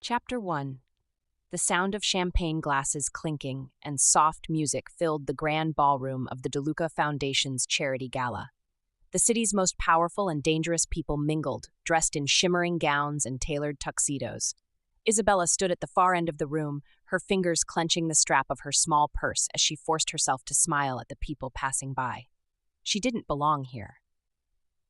Chapter 1. The sound of champagne glasses clinking and soft music filled the grand ballroom of the DeLuca Foundation's charity gala. The city's most powerful and dangerous people mingled, dressed in shimmering gowns and tailored tuxedos. Isabella stood at the far end of the room, her fingers clenching the strap of her small purse as she forced herself to smile at the people passing by. She didn't belong here.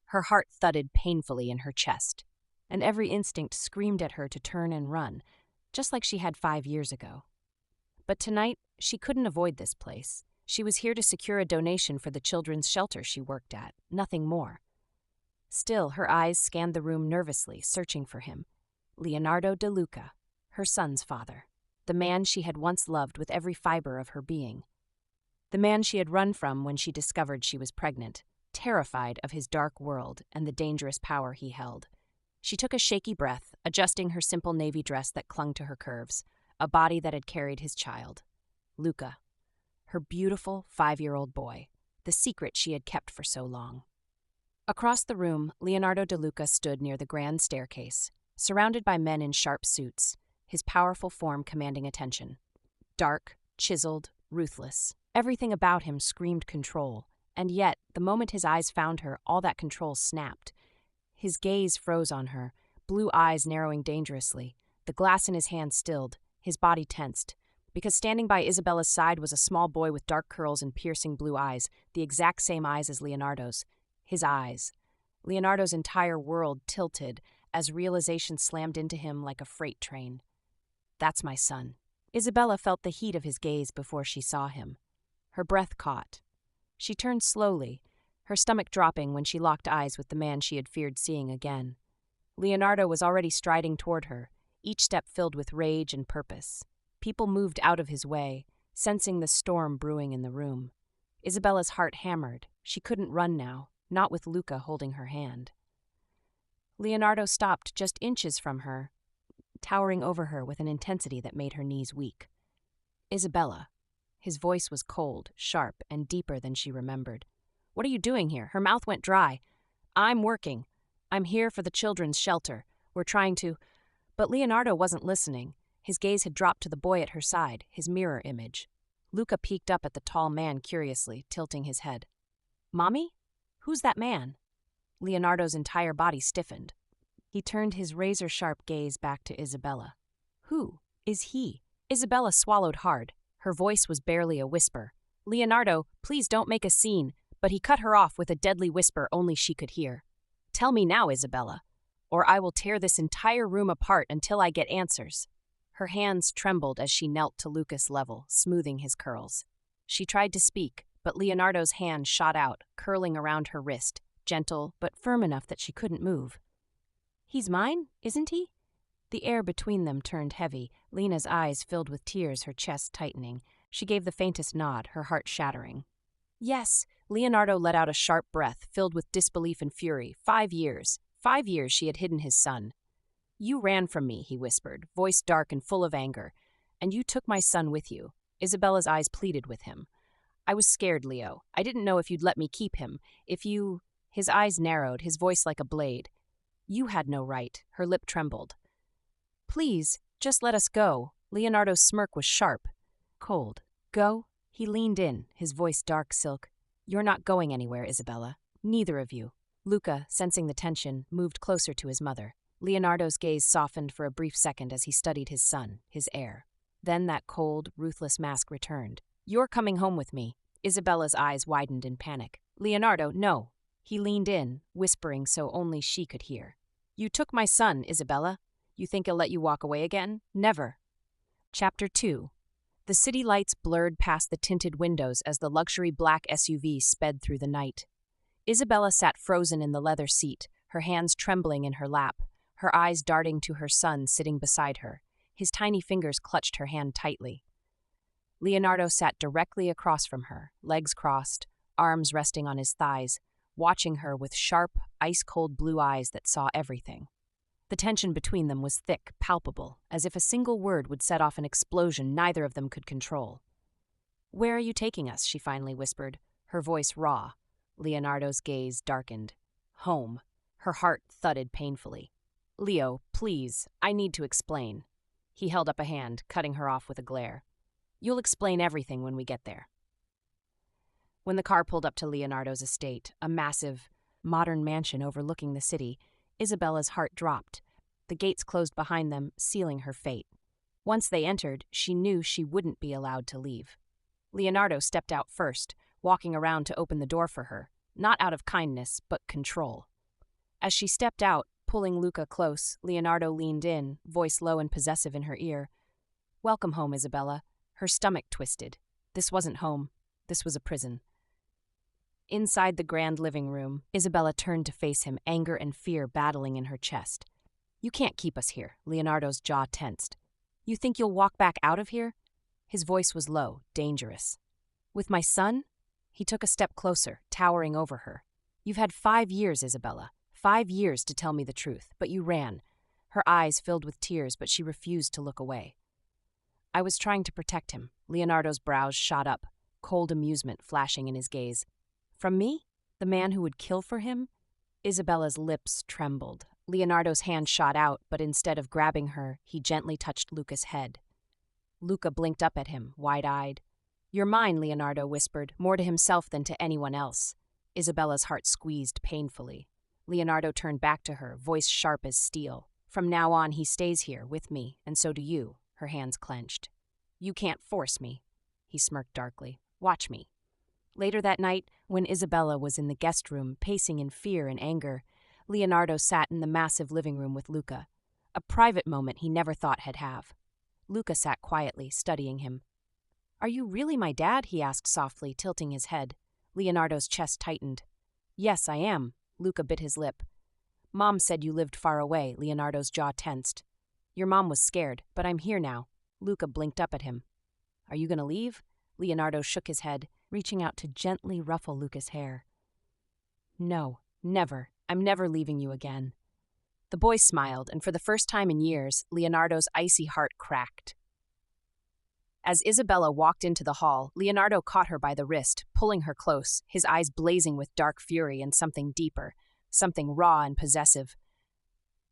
Her heart thudded painfully in her chest, and every instinct screamed at her to turn and run, just like she had 5 years ago. But tonight, she couldn't avoid this place. She was here to secure a donation for the children's shelter she worked at, nothing more. Still, her eyes scanned the room nervously, searching for him. Leonardo DeLuca, her son's father. The man she had once loved with every fiber of her being. The man she had run from when she discovered she was pregnant, terrified of his dark world and the dangerous power he held. She took a shaky breath, adjusting her simple navy dress that clung to her curves, a body that had carried his child. Luca, her beautiful 5-year-old boy, the secret she had kept for so long. Across the room, Leonardo DeLuca stood near the grand staircase, surrounded by men in sharp suits, his powerful form commanding attention. Dark, chiseled, ruthless. Everything about him screamed control, and yet, the moment his eyes found her, all that control snapped. His gaze froze on her, blue eyes narrowing dangerously, the glass in his hand stilled, his body tensed, because standing by Isabella's side was a small boy with dark curls and piercing blue eyes, the exact same eyes as Leonardo's. His eyes. Leonardo's entire world tilted as realization slammed into him like a freight train. That's my son. Isabella felt the heat of his gaze before she saw him. Her breath caught. She turned slowly, her stomach dropping when she locked eyes with the man she had feared seeing again. Leonardo was already striding toward her, each step filled with rage and purpose. People moved out of his way, sensing the storm brewing in the room. Isabella's heart hammered. She couldn't run now, not with Luca holding her hand. Leonardo stopped just inches from her, towering over her with an intensity that made her knees weak. Isabella. His voice was cold, sharp, and deeper than she remembered. What are you doing here? Her mouth went dry. I'm working. I'm here for the children's shelter. We're trying to... But Leonardo wasn't listening. His gaze had dropped to the boy at her side, his mirror image. Luca peeked up at the tall man curiously, tilting his head. Mommy? Who's that man? Leonardo's entire body stiffened. He turned his razor-sharp gaze back to Isabella. Who is he? Isabella swallowed hard. Her voice was barely a whisper. Leonardo, please don't make a scene. But he cut her off with a deadly whisper only she could hear. Tell me now, Isabella, or I will tear this entire room apart until I get answers. Her hands trembled as she knelt to Lucas' level, smoothing his curls. She tried to speak, but Leonardo's hand shot out, curling around her wrist, gentle but firm enough that she couldn't move. He's mine, isn't he? The air between them turned heavy, Lena's eyes filled with tears, her chest tightening. She gave the faintest nod, her heart shattering. Yes, Leonardo let out a sharp breath, filled with disbelief and fury. 5 years. 5 years she had hidden his son. You ran from me, he whispered, voice dark and full of anger. And you took my son with you. Isabella's eyes pleaded with him. I was scared, Leo. I didn't know if you'd let me keep him. If you... His eyes narrowed, his voice like a blade. You had no right. Her lip trembled. Please, just let us go. Leonardo's smirk was sharp. Cold. Go? He leaned in, his voice dark silk. You're not going anywhere, Isabella. Neither of you. Luca, sensing the tension, moved closer to his mother. Leonardo's gaze softened for a brief second as he studied his son, his heir. Then that cold, ruthless mask returned. You're coming home with me. Isabella's eyes widened in panic. Leonardo, no. He leaned in, whispering so only she could hear. You took my son, Isabella. You think he'll let you walk away again? Never. Chapter 2. The city lights blurred past the tinted windows as the luxury black SUV sped through the night. Isabella sat frozen in the leather seat, her hands trembling in her lap, her eyes darting to her son sitting beside her. His tiny fingers clutched her hand tightly. Leonardo sat directly across from her, legs crossed, arms resting on his thighs, watching her with sharp, ice-cold blue eyes that saw everything. The tension between them was thick, palpable, as if a single word would set off an explosion neither of them could control. Where are you taking us? She finally whispered, her voice raw. Leonardo's gaze darkened. Home. Her heart thudded painfully. Leo, please, I need to explain. He held up a hand, cutting her off with a glare. You'll explain everything when we get there. When the car pulled up to Leonardo's estate, a massive, modern mansion overlooking the city, Isabella's heart dropped. The gates closed behind them, sealing her fate. Once they entered, she knew she wouldn't be allowed to leave. Leonardo stepped out first, walking around to open the door for her, not out of kindness, but control. As she stepped out, pulling Luca close, Leonardo leaned in, voice low and possessive in her ear. Welcome home, Isabella. Her stomach twisted. This wasn't home. This was a prison. Inside the grand living room, Isabella turned to face him, anger and fear battling in her chest. You can't keep us here. Leonardo's jaw tensed. You think you'll walk back out of here? His voice was low, dangerous. With my son? He took a step closer, towering over her. You've had 5 years, Isabella. 5 years to tell me the truth, but you ran. Her eyes filled with tears, but she refused to look away. I was trying to protect him. Leonardo's brows shot up, cold amusement flashing in his gaze. From me? The man who would kill for him? Isabella's lips trembled. Leonardo's hand shot out, but instead of grabbing her, he gently touched Luca's head. Luca blinked up at him, wide-eyed. You're mine, Leonardo whispered, more to himself than to anyone else. Isabella's heart squeezed painfully. Leonardo turned back to her, voice sharp as steel. From now on, he stays here, with me, and so do you. Her hands clenched. You can't force me. He smirked darkly. Watch me. Later that night, when Isabella was in the guest room, pacing in fear and anger, Leonardo sat in the massive living room with Luca, a private moment he never thought he'd have. Luca sat quietly, studying him. Are you really my dad? He asked softly, tilting his head. Leonardo's chest tightened. Yes, I am. Luca bit his lip. Mom said you lived far away. Leonardo's jaw tensed. Your mom was scared, but I'm here now. Luca blinked up at him. Are you going to leave? Leonardo shook his head, reaching out to gently ruffle Luca's hair. No, never. I'm never leaving you again. The boy smiled, and for the first time in years, Leonardo's icy heart cracked. As Isabella walked into the hall, Leonardo caught her by the wrist, pulling her close, his eyes blazing with dark fury and something deeper, something raw and possessive.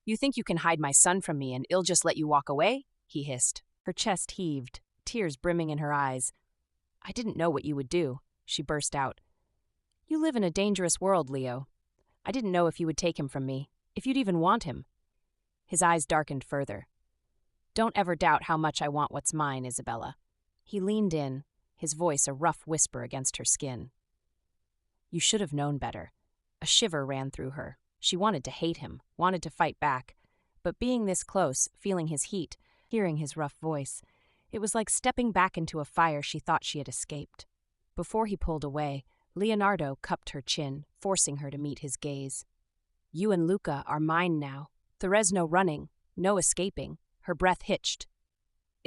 You think you can hide my son from me and I'll just let you walk away? He hissed. Her chest heaved, tears brimming in her eyes. I didn't know what you would do, she burst out. You live in a dangerous world, Leo. I didn't know if you would take him from me, if you'd even want him. His eyes darkened further. Don't ever doubt how much I want what's mine, Isabella. He leaned in, his voice a rough whisper against her skin. You should have known better. A shiver ran through her. She wanted to hate him, wanted to fight back. But being this close, feeling his heat, hearing his rough voice, it was like stepping back into a fire she thought she had escaped. Before he pulled away, Leonardo cupped her chin, forcing her to meet his gaze. You and Luca are mine now. There's no running, no escaping. Her breath hitched.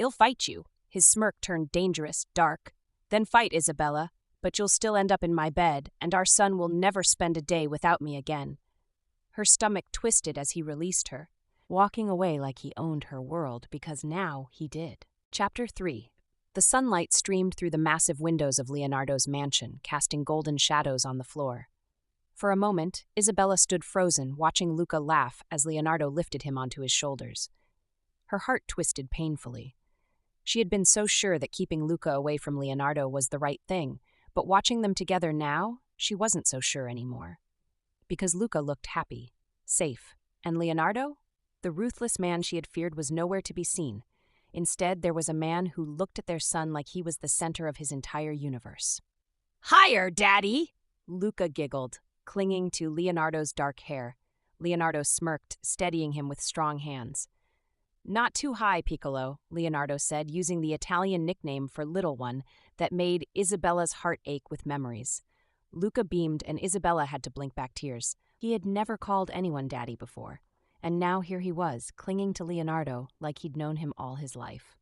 I'll fight you. His smirk turned dangerous, dark. Then fight, Isabella, but you'll still end up in my bed, and our son will never spend a day without me again. Her stomach twisted as he released her, walking away like he owned her world, because now he did. Chapter 3. The sunlight streamed through the massive windows of Leonardo's mansion, casting golden shadows on the floor. For a moment, Isabella stood frozen, watching Luca laugh as Leonardo lifted him onto his shoulders. Her heart twisted painfully. She had been so sure that keeping Luca away from Leonardo was the right thing, but watching them together now, she wasn't so sure anymore. Because Luca looked happy, safe, and Leonardo? The ruthless man she had feared was nowhere to be seen. Instead, there was a man who looked at their son like he was the center of his entire universe. Heir, Daddy! Luca giggled, clinging to Leonardo's dark hair. Leonardo smirked, steadying him with strong hands. Not too high, Piccolo, Leonardo said, using the Italian nickname for little one that made Isabella's heart ache with memories. Luca beamed, and Isabella had to blink back tears. He had never called anyone Daddy before, and now here he was, clinging to Leonardo like he'd known him all his life.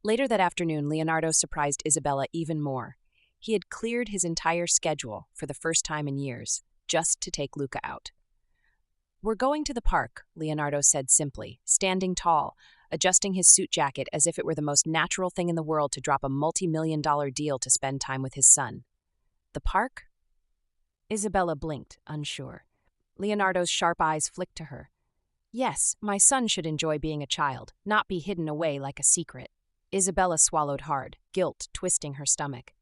Later that afternoon, Leonardo surprised Isabella even more. He had cleared his entire schedule for the first time in years, just to take Luca out. We're going to the park, Leonardo said simply, standing tall, adjusting his suit jacket as if it were the most natural thing in the world to drop a multi-million-dollar deal to spend time with his son. The park? Isabella blinked, unsure. Leonardo's sharp eyes flicked to her. Yes, my son should enjoy being a child, not be hidden away like a secret. Isabella swallowed hard, guilt twisting her stomach.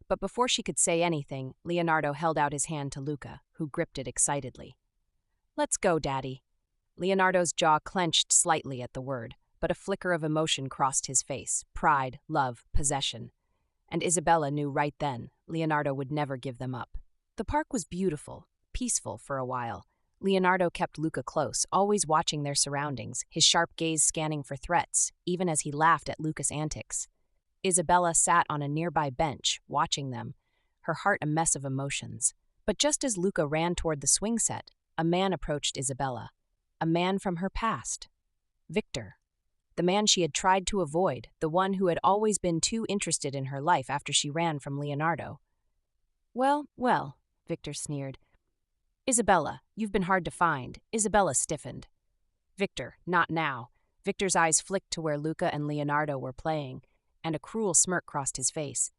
But before she could say anything, Leonardo held out his hand to Luca, who gripped it excitedly. Let's go, Daddy. Leonardo's jaw clenched slightly at the word, but a flicker of emotion crossed his face: pride, love, possession. And Isabella knew right then Leonardo would never give them up. The park was beautiful, peaceful for a while. Leonardo kept Luca close, always watching their surroundings, his sharp gaze scanning for threats, even as he laughed at Luca's antics. Isabella sat on a nearby bench, watching them, her heart a mess of emotions. But just as Luca ran toward the swing set, a man approached Isabella. A man from her past. Victor. The man she had tried to avoid, the one who had always been too interested in her life after she ran from Leonardo. Well, well, Victor sneered. Isabella, you've been hard to find. Isabella stiffened. Victor, not now. Victor's eyes flicked to where Luca and Leonardo were playing, and a cruel smirk crossed his face.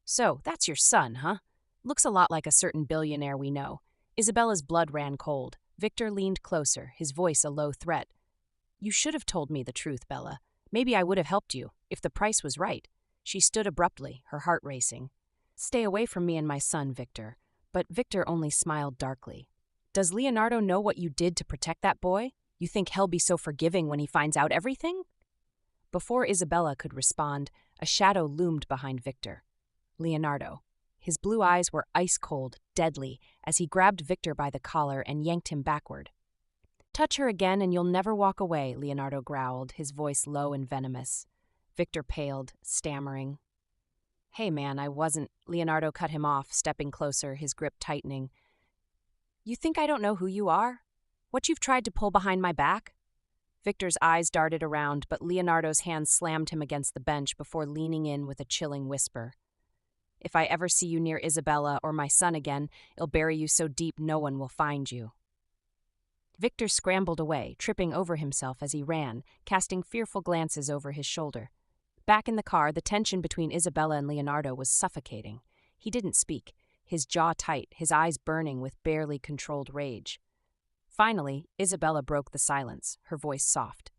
So, that's your son, huh? Looks a lot like a certain billionaire we know. Isabella's blood ran cold. Victor leaned closer, his voice a low threat. You should have told me the truth, Bella. Maybe I would have helped you, if the price was right. She stood abruptly, her heart racing. Stay away from me and my son, Victor. But Victor only smiled darkly. Does Leonardo know what you did to protect that boy? You think he'll be so forgiving when he finds out everything? Before Isabella could respond, a shadow loomed behind Victor. Leonardo. His blue eyes were ice-cold, deadly, as he grabbed Victor by the collar and yanked him backward. Touch her again and you'll never walk away, Leonardo growled, his voice low and venomous. Victor paled, stammering. Hey man, I wasn't. Leonardo cut him off, stepping closer, his grip tightening. You think I don't know who you are? What you've tried to pull behind my back? Victor's eyes darted around, but Leonardo's hand slammed him against the bench before leaning in with a chilling whisper. If I ever see you near Isabella or my son again, I'll bury you so deep no one will find you. Victor scrambled away, tripping over himself as he ran, casting fearful glances over his shoulder. Back in the car, the tension between Isabella and Leonardo was suffocating. He didn't speak, his jaw tight, his eyes burning with barely controlled rage. Finally, Isabella broke the silence, her voice soft.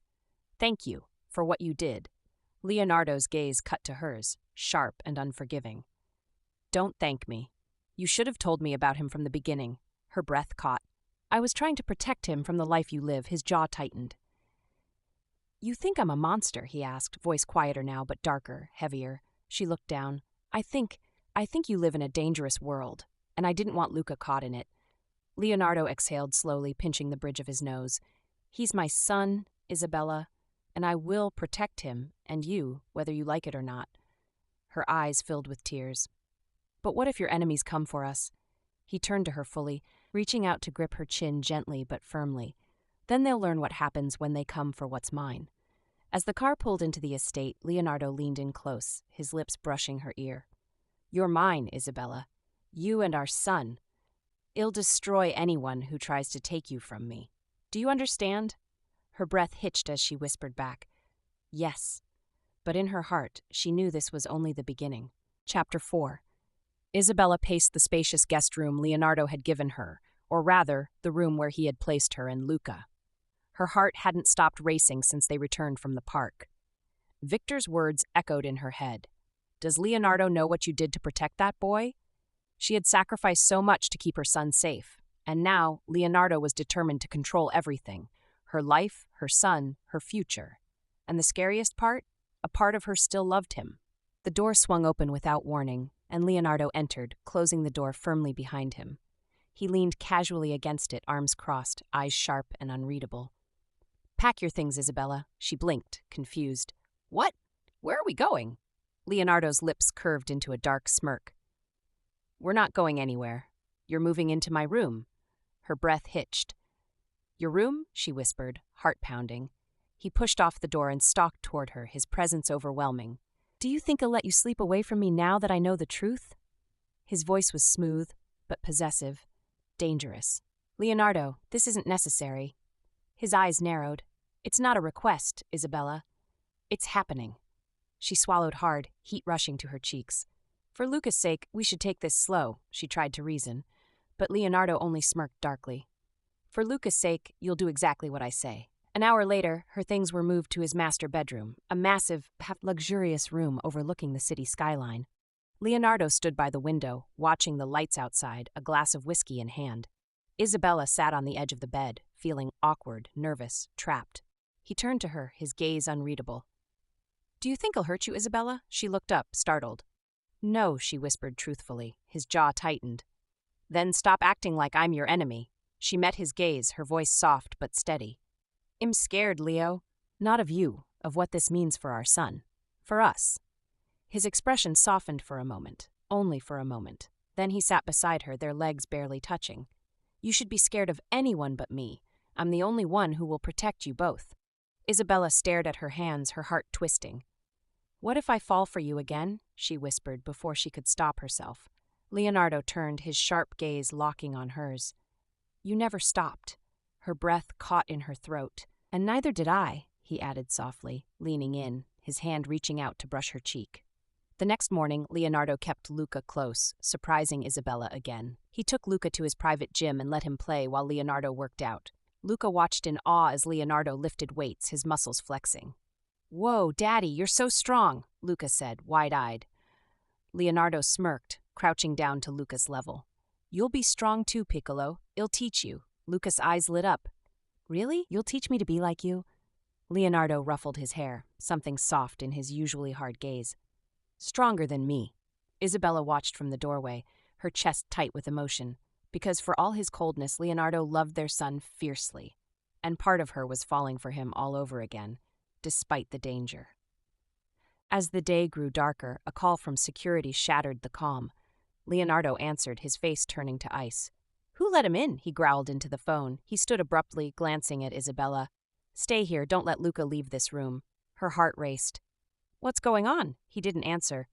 Thank you for what you did. Leonardo's gaze cut to hers, sharp and unforgiving. Don't thank me. You should have told me about him from the beginning. Her breath caught. I was trying to protect him from the life you live, his jaw tightened. You think I'm a monster, he asked, voice quieter now but darker, heavier. She looked down. I think you live in a dangerous world, and I didn't want Luca caught in it. Leonardo exhaled slowly, pinching the bridge of his nose. He's my son, Isabella, and I will protect him, and you, whether you like it or not. Her eyes filled with tears. But what if your enemies come for us? He turned to her fully, reaching out to grip her chin gently but firmly. Then they'll learn what happens when they come for what's mine. As the car pulled into the estate, Leonardo leaned in close, his lips brushing her ear. You're mine, Isabella. You and our son. I'll destroy anyone who tries to take you from me. Do you understand? Her breath hitched as she whispered back. Yes. But in her heart, she knew this was only the beginning. Chapter 4. Isabella paced the spacious guest room Leonardo had given her, or rather, the room where he had placed her and Luca. Her heart hadn't stopped racing since they returned from the park. Victor's words echoed in her head. Does Leonardo know what you did to protect that boy? She had sacrificed so much to keep her son safe, and now Leonardo was determined to control everything: her life, her son, her future. And the scariest part? A part of her still loved him. The door swung open without warning, and Leonardo entered, closing the door firmly behind him. He leaned casually against it, arms crossed, eyes sharp and unreadable. Pack your things, Isabella. She blinked, confused. What? Where are we going? Leonardo's lips curved into a dark smirk. We're not going anywhere. You're moving into my room. Her breath hitched. Your room? She whispered, heart pounding. He pushed off the door and stalked toward her, his presence overwhelming. Do you think I'll let you sleep away from me now that I know the truth? His voice was smooth, but possessive, dangerous. Leonardo, this isn't necessary. His eyes narrowed. It's not a request, Isabella. It's happening. She swallowed hard, heat rushing to her cheeks. For Luca's sake, we should take this slow, she tried to reason, but Leonardo only smirked darkly. For Luca's sake, you'll do exactly what I say. An hour later, her things were moved to his master bedroom, a massive, luxurious room overlooking the city skyline. Leonardo stood by the window, watching the lights outside, a glass of whiskey in hand. Isabella sat on the edge of the bed, feeling awkward, nervous, trapped. He turned to her, his gaze unreadable. "Do you think I'll hurt you, Isabella?" She looked up, startled. "No," she whispered truthfully, his jaw tightened. "Then stop acting like I'm your enemy." She met his gaze, her voice soft but steady. "I'm scared, Leo. Not of you, of what this means for our son. For us." His expression softened for a moment, only for a moment. Then he sat beside her, their legs barely touching. "You should be scared of anyone but me. I'm the only one who will protect you both." Isabella stared at her hands, her heart twisting. "What if I fall for you again?" she whispered before she could stop herself. Leonardo turned, his sharp gaze locking on hers. "You never stopped." Her breath caught in her throat. "And neither did I," he added softly, leaning in, his hand reaching out to brush her cheek. The next morning, Leonardo kept Luca close, surprising Isabella again. He took Luca to his private gym and let him play while Leonardo worked out. Luca watched in awe as Leonardo lifted weights, his muscles flexing. "Whoa, Daddy, you're so strong," Luca said, wide-eyed. Leonardo smirked, crouching down to Luca's level. "You'll be strong too, Piccolo. I'll teach you." Luca's eyes lit up. "Really? You'll teach me to be like you?" Leonardo ruffled his hair, something soft in his usually hard gaze. "Stronger than me." Isabella watched from the doorway, her chest tight with emotion, because for all his coldness, Leonardo loved their son fiercely, and part of her was falling for him all over again, despite the danger. As the day grew darker, a call from security shattered the calm. Leonardo answered, his face turning to ice. "Who let him in?" he growled into the phone. He stood abruptly, glancing at Isabella. "Stay here, don't let Luca leave this room." Her heart raced. "What's going on?" He didn't answer.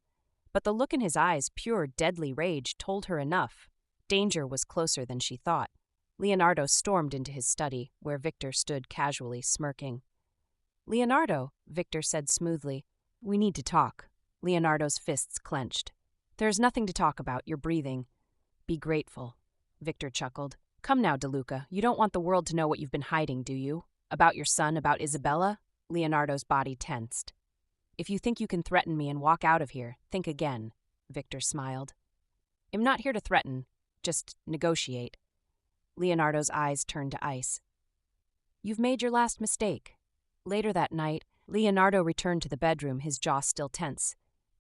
But the look in his eyes, pure, deadly rage, told her enough. Danger was closer than she thought. Leonardo stormed into his study, where Victor stood casually, smirking. "Leonardo," Victor said smoothly, "we need to talk." Leonardo's fists clenched. "There's nothing to talk about, you're breathing." "Be grateful," Victor chuckled. "Come now, DeLuca, you don't want the world to know what you've been hiding, do you? About your son, about Isabella?" Leonardo's body tensed. "If you think you can threaten me and walk out of here, think again," Victor smiled. "I'm not here to threaten, just negotiate." Leonardo's eyes turned to ice. "You've made your last mistake." Later that night, Leonardo returned to the bedroom, his jaw still tense.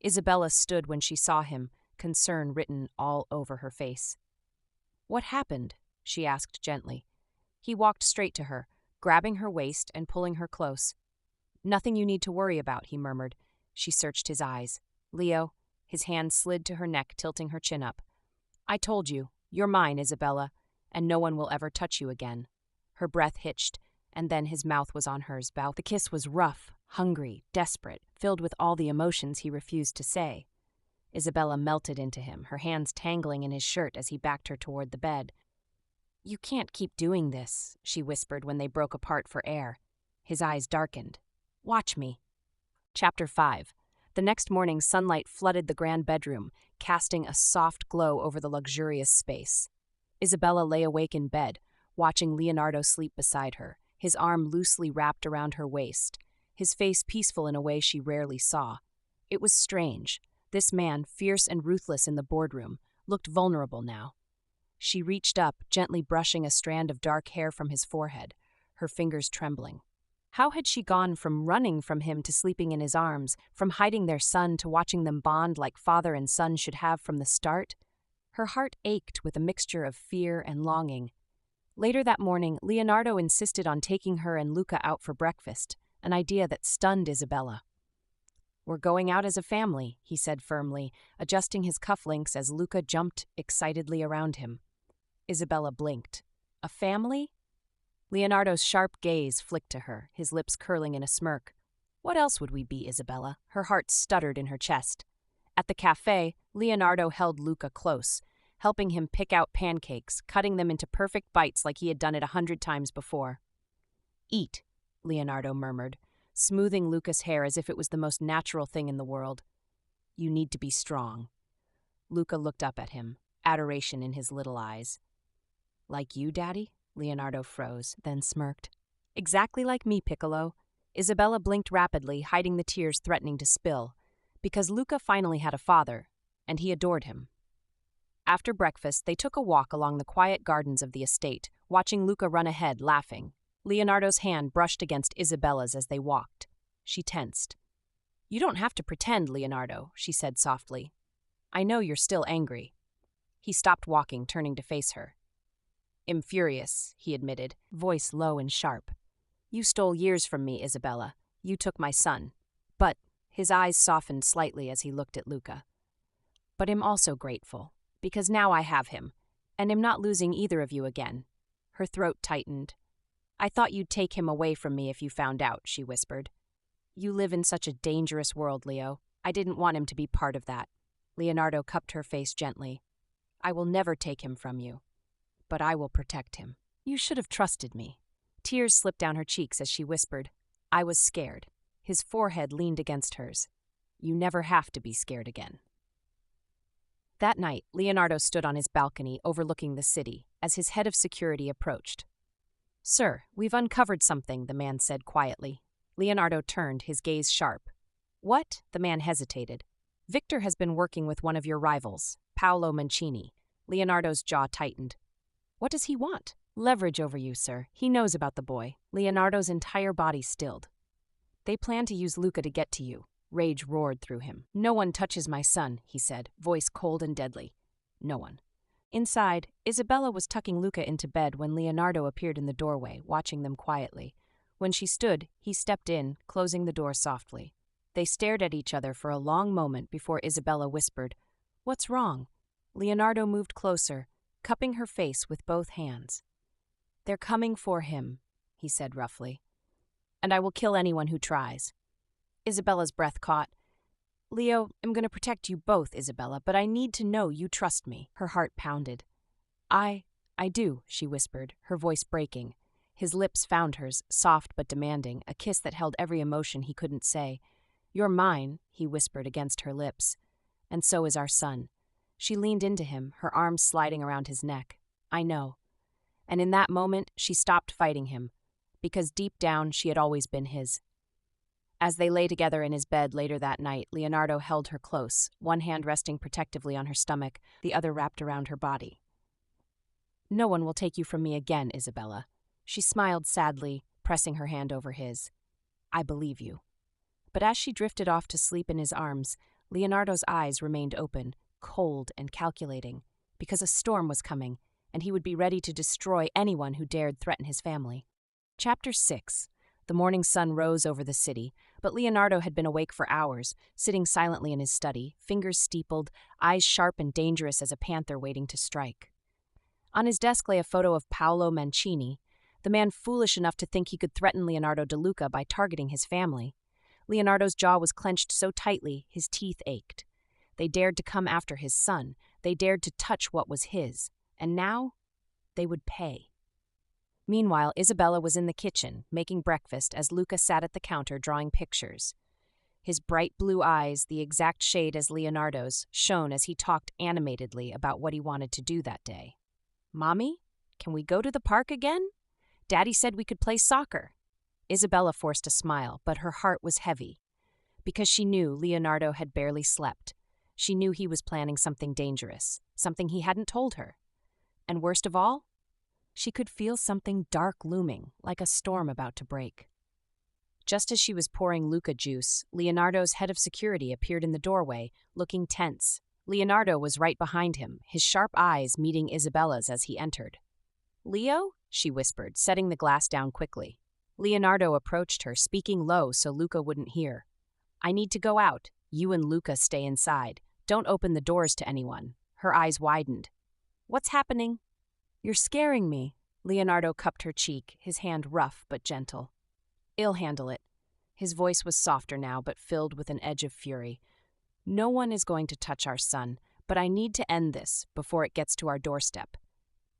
Isabella stood when she saw him, concern written all over her face. "What happened?" she asked gently. He walked straight to her, grabbing her waist and pulling her close. "Nothing you need to worry about," he murmured. She searched his eyes. "Leo," his hand slid to her neck, tilting her chin up. "I told you, you're mine, Isabella, and no one will ever touch you again." Her breath hitched, and then his mouth was on hers. The kiss was rough, hungry, desperate, filled with all the emotions he refused to say. Isabella melted into him, her hands tangling in his shirt as he backed her toward the bed. "You can't keep doing this," she whispered when they broke apart for air. His eyes darkened. "Watch me." Chapter 5. The next morning, sunlight flooded the grand bedroom, casting a soft glow over the luxurious space. Isabella lay awake in bed, watching Leonardo sleep beside her, his arm loosely wrapped around her waist, his face peaceful in a way she rarely saw. It was strange. This man, fierce and ruthless in the boardroom, looked vulnerable now. She reached up, gently brushing a strand of dark hair from his forehead, her fingers trembling. How had she gone from running from him to sleeping in his arms, from hiding their son to watching them bond like father and son should have from the start? Her heart ached with a mixture of fear and longing. Later that morning, Leonardo insisted on taking her and Luca out for breakfast, an idea that stunned Isabella. "We're going out as a family," he said firmly, adjusting his cufflinks as Luca jumped excitedly around him. Isabella blinked. "A family?" Leonardo's sharp gaze flicked to her, his lips curling in a smirk. "What else would we be, Isabella?" Her heart stuttered in her chest. At the cafe, Leonardo held Luca close, helping him pick out pancakes, cutting them into perfect bites like he had done it 100 times before. "Eat," Leonardo murmured, smoothing Luca's hair as if it was the most natural thing in the world. "You need to be strong." Luca looked up at him, adoration in his little eyes. "Like you, Daddy?" Leonardo froze, then smirked. Exactly like me, Piccolo. Isabella blinked rapidly, hiding the tears threatening to spill, because Luca finally had a father, and he adored him. After breakfast, they took a walk along the quiet gardens of the estate, watching Luca run ahead, laughing. Leonardo's hand brushed against Isabella's as they walked. She tensed. "You don't have to pretend, Leonardo," she said softly. "I know you're still angry." He stopped walking, turning to face her. "I'm furious," he admitted, voice low and sharp. "You stole years from me, Isabella. You took my son." But his eyes softened slightly as he looked at Luca. "But I'm also grateful, because now I have him, and I'm not losing either of you again." Her throat tightened. "I thought you'd take him away from me if you found out," she whispered. "You live in such a dangerous world, Leo. I didn't want him to be part of that." Leonardo cupped her face gently. "I will never take him from you, but I will protect him. You should have trusted me." Tears slipped down her cheeks as she whispered, "I was scared." His forehead leaned against hers. "You never have to be scared again." That night, Leonardo stood on his balcony overlooking the city as his head of security approached. "Sir, we've uncovered something," the man said quietly. Leonardo turned, his gaze sharp. "What?" The man hesitated. "Victor has been working with one of your rivals, Paolo Mancini." Leonardo's jaw tightened. "What does he want?" "Leverage over you, sir. He knows about the boy." Leonardo's entire body stilled. "They plan to use Luca to get to you." Rage roared through him. "No one touches my son," he said, voice cold and deadly. "No one." Inside, Isabella was tucking Luca into bed when Leonardo appeared in the doorway, watching them quietly. When she stood, he stepped in, closing the door softly. They stared at each other for a long moment before Isabella whispered, "What's wrong?" Leonardo moved closer, cupping her face with both hands. "They're coming for him," he said roughly. "And I will kill anyone who tries." Isabella's breath caught. "Leo, I'm going to protect you both, Isabella, but I need to know you trust me." Her heart pounded. I do," she whispered, her voice breaking. His lips found hers, soft but demanding, a kiss that held every emotion he couldn't say. "You're mine," he whispered against her lips. "And so is our son." She leaned into him, her arms sliding around his neck. "I know." And in that moment, she stopped fighting him, because deep down she had always been his. As they lay together in his bed later that night, Leonardo held her close, one hand resting protectively on her stomach, the other wrapped around her body. "No one will take you from me again, Isabella." She smiled sadly, pressing her hand over his. "I believe you." But as she drifted off to sleep in his arms, Leonardo's eyes remained open, cold and calculating, because a storm was coming, and he would be ready to destroy anyone who dared threaten his family. Chapter 6. The morning sun rose over the city, but Leonardo had been awake for hours, sitting silently in his study, fingers steepled, eyes sharp and dangerous as a panther waiting to strike. On his desk lay a photo of Paolo Mancini, the man foolish enough to think he could threaten Leonardo de Luca by targeting his family. Leonardo's jaw was clenched so tightly his teeth ached. They dared to come after his son. They dared to touch what was his. And now, they would pay. Meanwhile, Isabella was in the kitchen, making breakfast as Luca sat at the counter drawing pictures. His bright blue eyes, the exact shade as Leonardo's, shone as he talked animatedly about what he wanted to do that day. "Mommy, can we go to the park again? Daddy said we could play soccer." Isabella forced a smile, but her heart was heavy. Because she knew Leonardo had barely slept. She knew he was planning something dangerous, something he hadn't told her. And worst of all, she could feel something dark looming, like a storm about to break. Just as she was pouring Luca juice, Leonardo's head of security appeared in the doorway, looking tense. Leonardo was right behind him, his sharp eyes meeting Isabella's as he entered. "Leo?" she whispered, setting the glass down quickly. Leonardo approached her, speaking low so Luca wouldn't hear. "I need to go out. You and Luca stay inside. Don't open the doors to anyone." Her eyes widened. "What's happening?" "You're scaring me." Leonardo cupped her cheek, his hand rough but gentle. "I'll handle it." His voice was softer now, but filled with an edge of fury. "No one is going to touch our son, but I need to end this before it gets to our doorstep."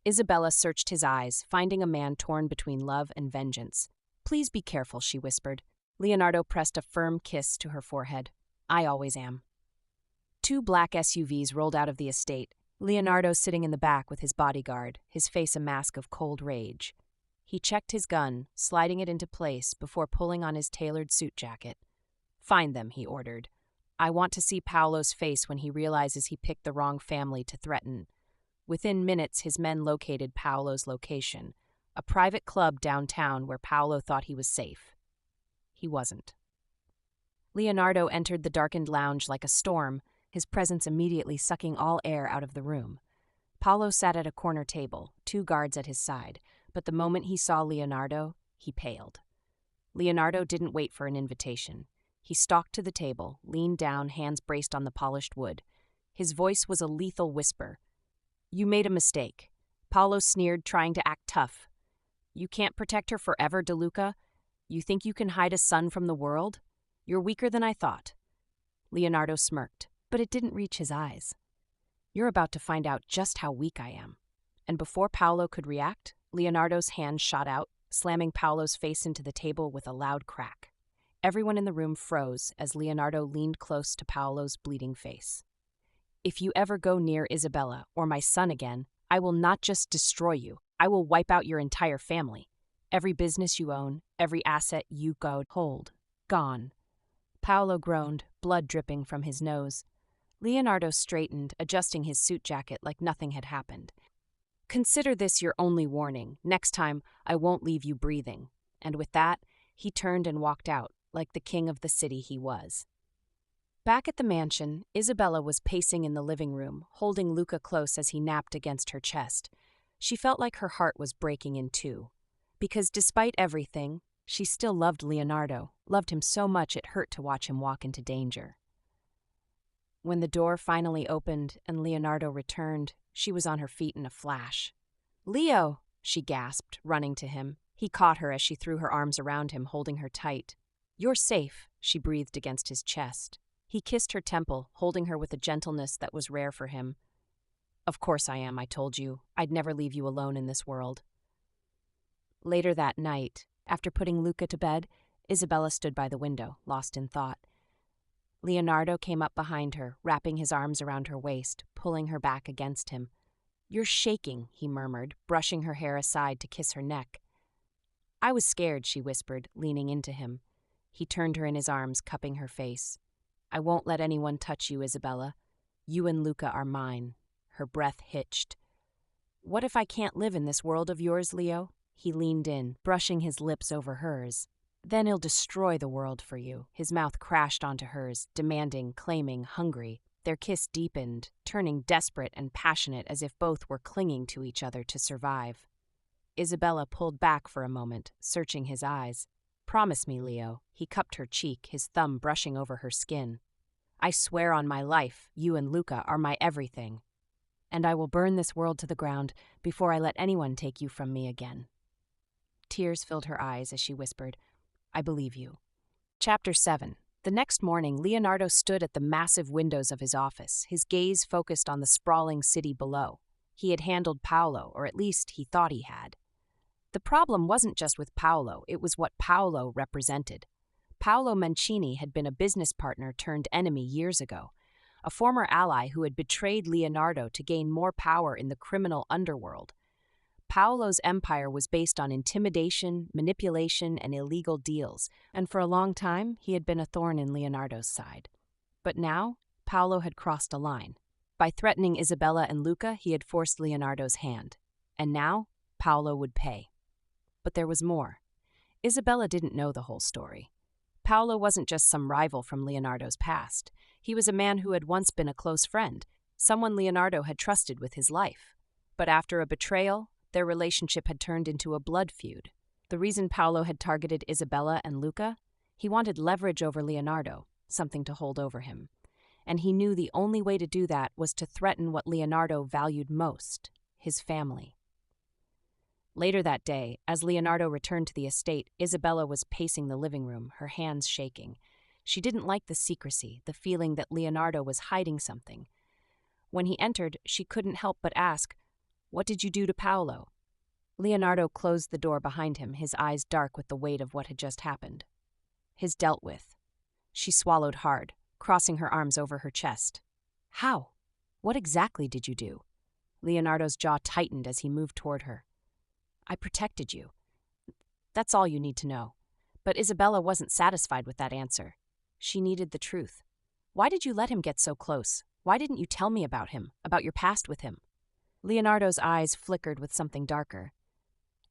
Isabella searched his eyes, finding a man torn between love and vengeance. "Please be careful," she whispered. Leonardo pressed a firm kiss to her forehead. "I always am." 2 black SUVs rolled out of the estate, Leonardo sitting in the back with his bodyguard, his face a mask of cold rage. He checked his gun, sliding it into place before pulling on his tailored suit jacket. "Find them," he ordered. "I want to see Paolo's face when he realizes he picked the wrong family to threaten." Within minutes, his men located Paolo's location, a private club downtown where Paolo thought he was safe. He wasn't. Leonardo entered the darkened lounge like a storm, his presence immediately sucking all air out of the room. Paolo sat at a corner table, 2 guards at his side, but the moment he saw Leonardo, he paled. Leonardo didn't wait for an invitation. He stalked to the table, leaned down, hands braced on the polished wood. His voice was a lethal whisper. "You made a mistake." Paolo sneered, trying to act tough. "You can't protect her forever, DeLuca? You think you can hide a son from the world? You're weaker than I thought." Leonardo smirked, but it didn't reach his eyes. "You're about to find out just how weak I am." And before Paolo could react, Leonardo's hand shot out, slamming Paolo's face into the table with a loud crack. Everyone in the room froze as Leonardo leaned close to Paolo's bleeding face. "If you ever go near Isabella or my son again, I will not just destroy you, I will wipe out your entire family. Every business you own, every asset you hold, gone." Paolo groaned, blood dripping from his nose. Leonardo straightened, adjusting his suit jacket like nothing had happened. "Consider this your only warning. Next time, I won't leave you breathing." And with that, he turned and walked out, like the king of the city he was. Back at the mansion, Isabella was pacing in the living room, holding Luca close as he napped against her chest. She felt like her heart was breaking in two. Because despite everything, she still loved Leonardo, loved him so much it hurt to watch him walk into danger. When the door finally opened and Leonardo returned, she was on her feet in a flash. "Leo!" she gasped, running to him. He caught her as she threw her arms around him, holding her tight. "You're safe," she breathed against his chest. He kissed her temple, holding her with a gentleness that was rare for him. "Of course I am, I told you. I'd never leave you alone in this world." Later that night, after putting Luca to bed, Isabella stood by the window, lost in thought. Leonardo came up behind her, wrapping his arms around her waist, pulling her back against him. "You're shaking," he murmured, brushing her hair aside to kiss her neck. "I was scared," she whispered, leaning into him. He turned her in his arms, cupping her face. "I won't let anyone touch you, Isabella. You and Luca are mine." Her breath hitched. "What if I can't live in this world of yours, Leo?" He leaned in, brushing his lips over hers. "Then he'll destroy the world for you." His mouth crashed onto hers, demanding, claiming, hungry. Their kiss deepened, turning desperate and passionate as if both were clinging to each other to survive. Isabella pulled back for a moment, searching his eyes. "Promise me, Leo." He cupped her cheek, his thumb brushing over her skin. "I swear on my life, you and Luca are my everything. And I will burn this world to the ground before I let anyone take you from me again." Tears filled her eyes as she whispered, "I believe you." Chapter 7. The next morning, Leonardo stood at the massive windows of his office, his gaze focused on the sprawling city below. He had handled Paolo, or at least he thought he had. The problem wasn't just with Paolo, it was what Paolo represented. Paolo Mancini had been a business partner turned enemy years ago, a former ally who had betrayed Leonardo to gain more power in the criminal underworld. Paolo's empire was based on intimidation, manipulation, and illegal deals, and for a long time he had been a thorn in Leonardo's side. But now, Paolo had crossed a line. By threatening Isabella and Luca, he had forced Leonardo's hand. And now, Paolo would pay. But there was more. Isabella didn't know the whole story. Paolo wasn't just some rival from Leonardo's past. He was a man who had once been a close friend, someone Leonardo had trusted with his life. But after a betrayal, their relationship had turned into a blood feud. The reason Paolo had targeted Isabella and Luca? He wanted leverage over Leonardo, something to hold over him. And he knew the only way to do that was to threaten what Leonardo valued most, his family. Later that day, as Leonardo returned to the estate, Isabella was pacing the living room, her hands shaking. She didn't like the secrecy, the feeling that Leonardo was hiding something. When he entered, she couldn't help but ask, "What did you do to Paolo?" Leonardo closed the door behind him, his eyes dark with the weight of what had just happened. "His dealt with." She swallowed hard, crossing her arms over her chest. "How? What exactly did you do?" Leonardo's jaw tightened as he moved toward her. "I protected you. That's all you need to know. But Isabella wasn't satisfied with that answer. She needed the truth. Why did you let him get so close? Why didn't you tell me about him, about your past with him? Leonardo's eyes flickered with something darker.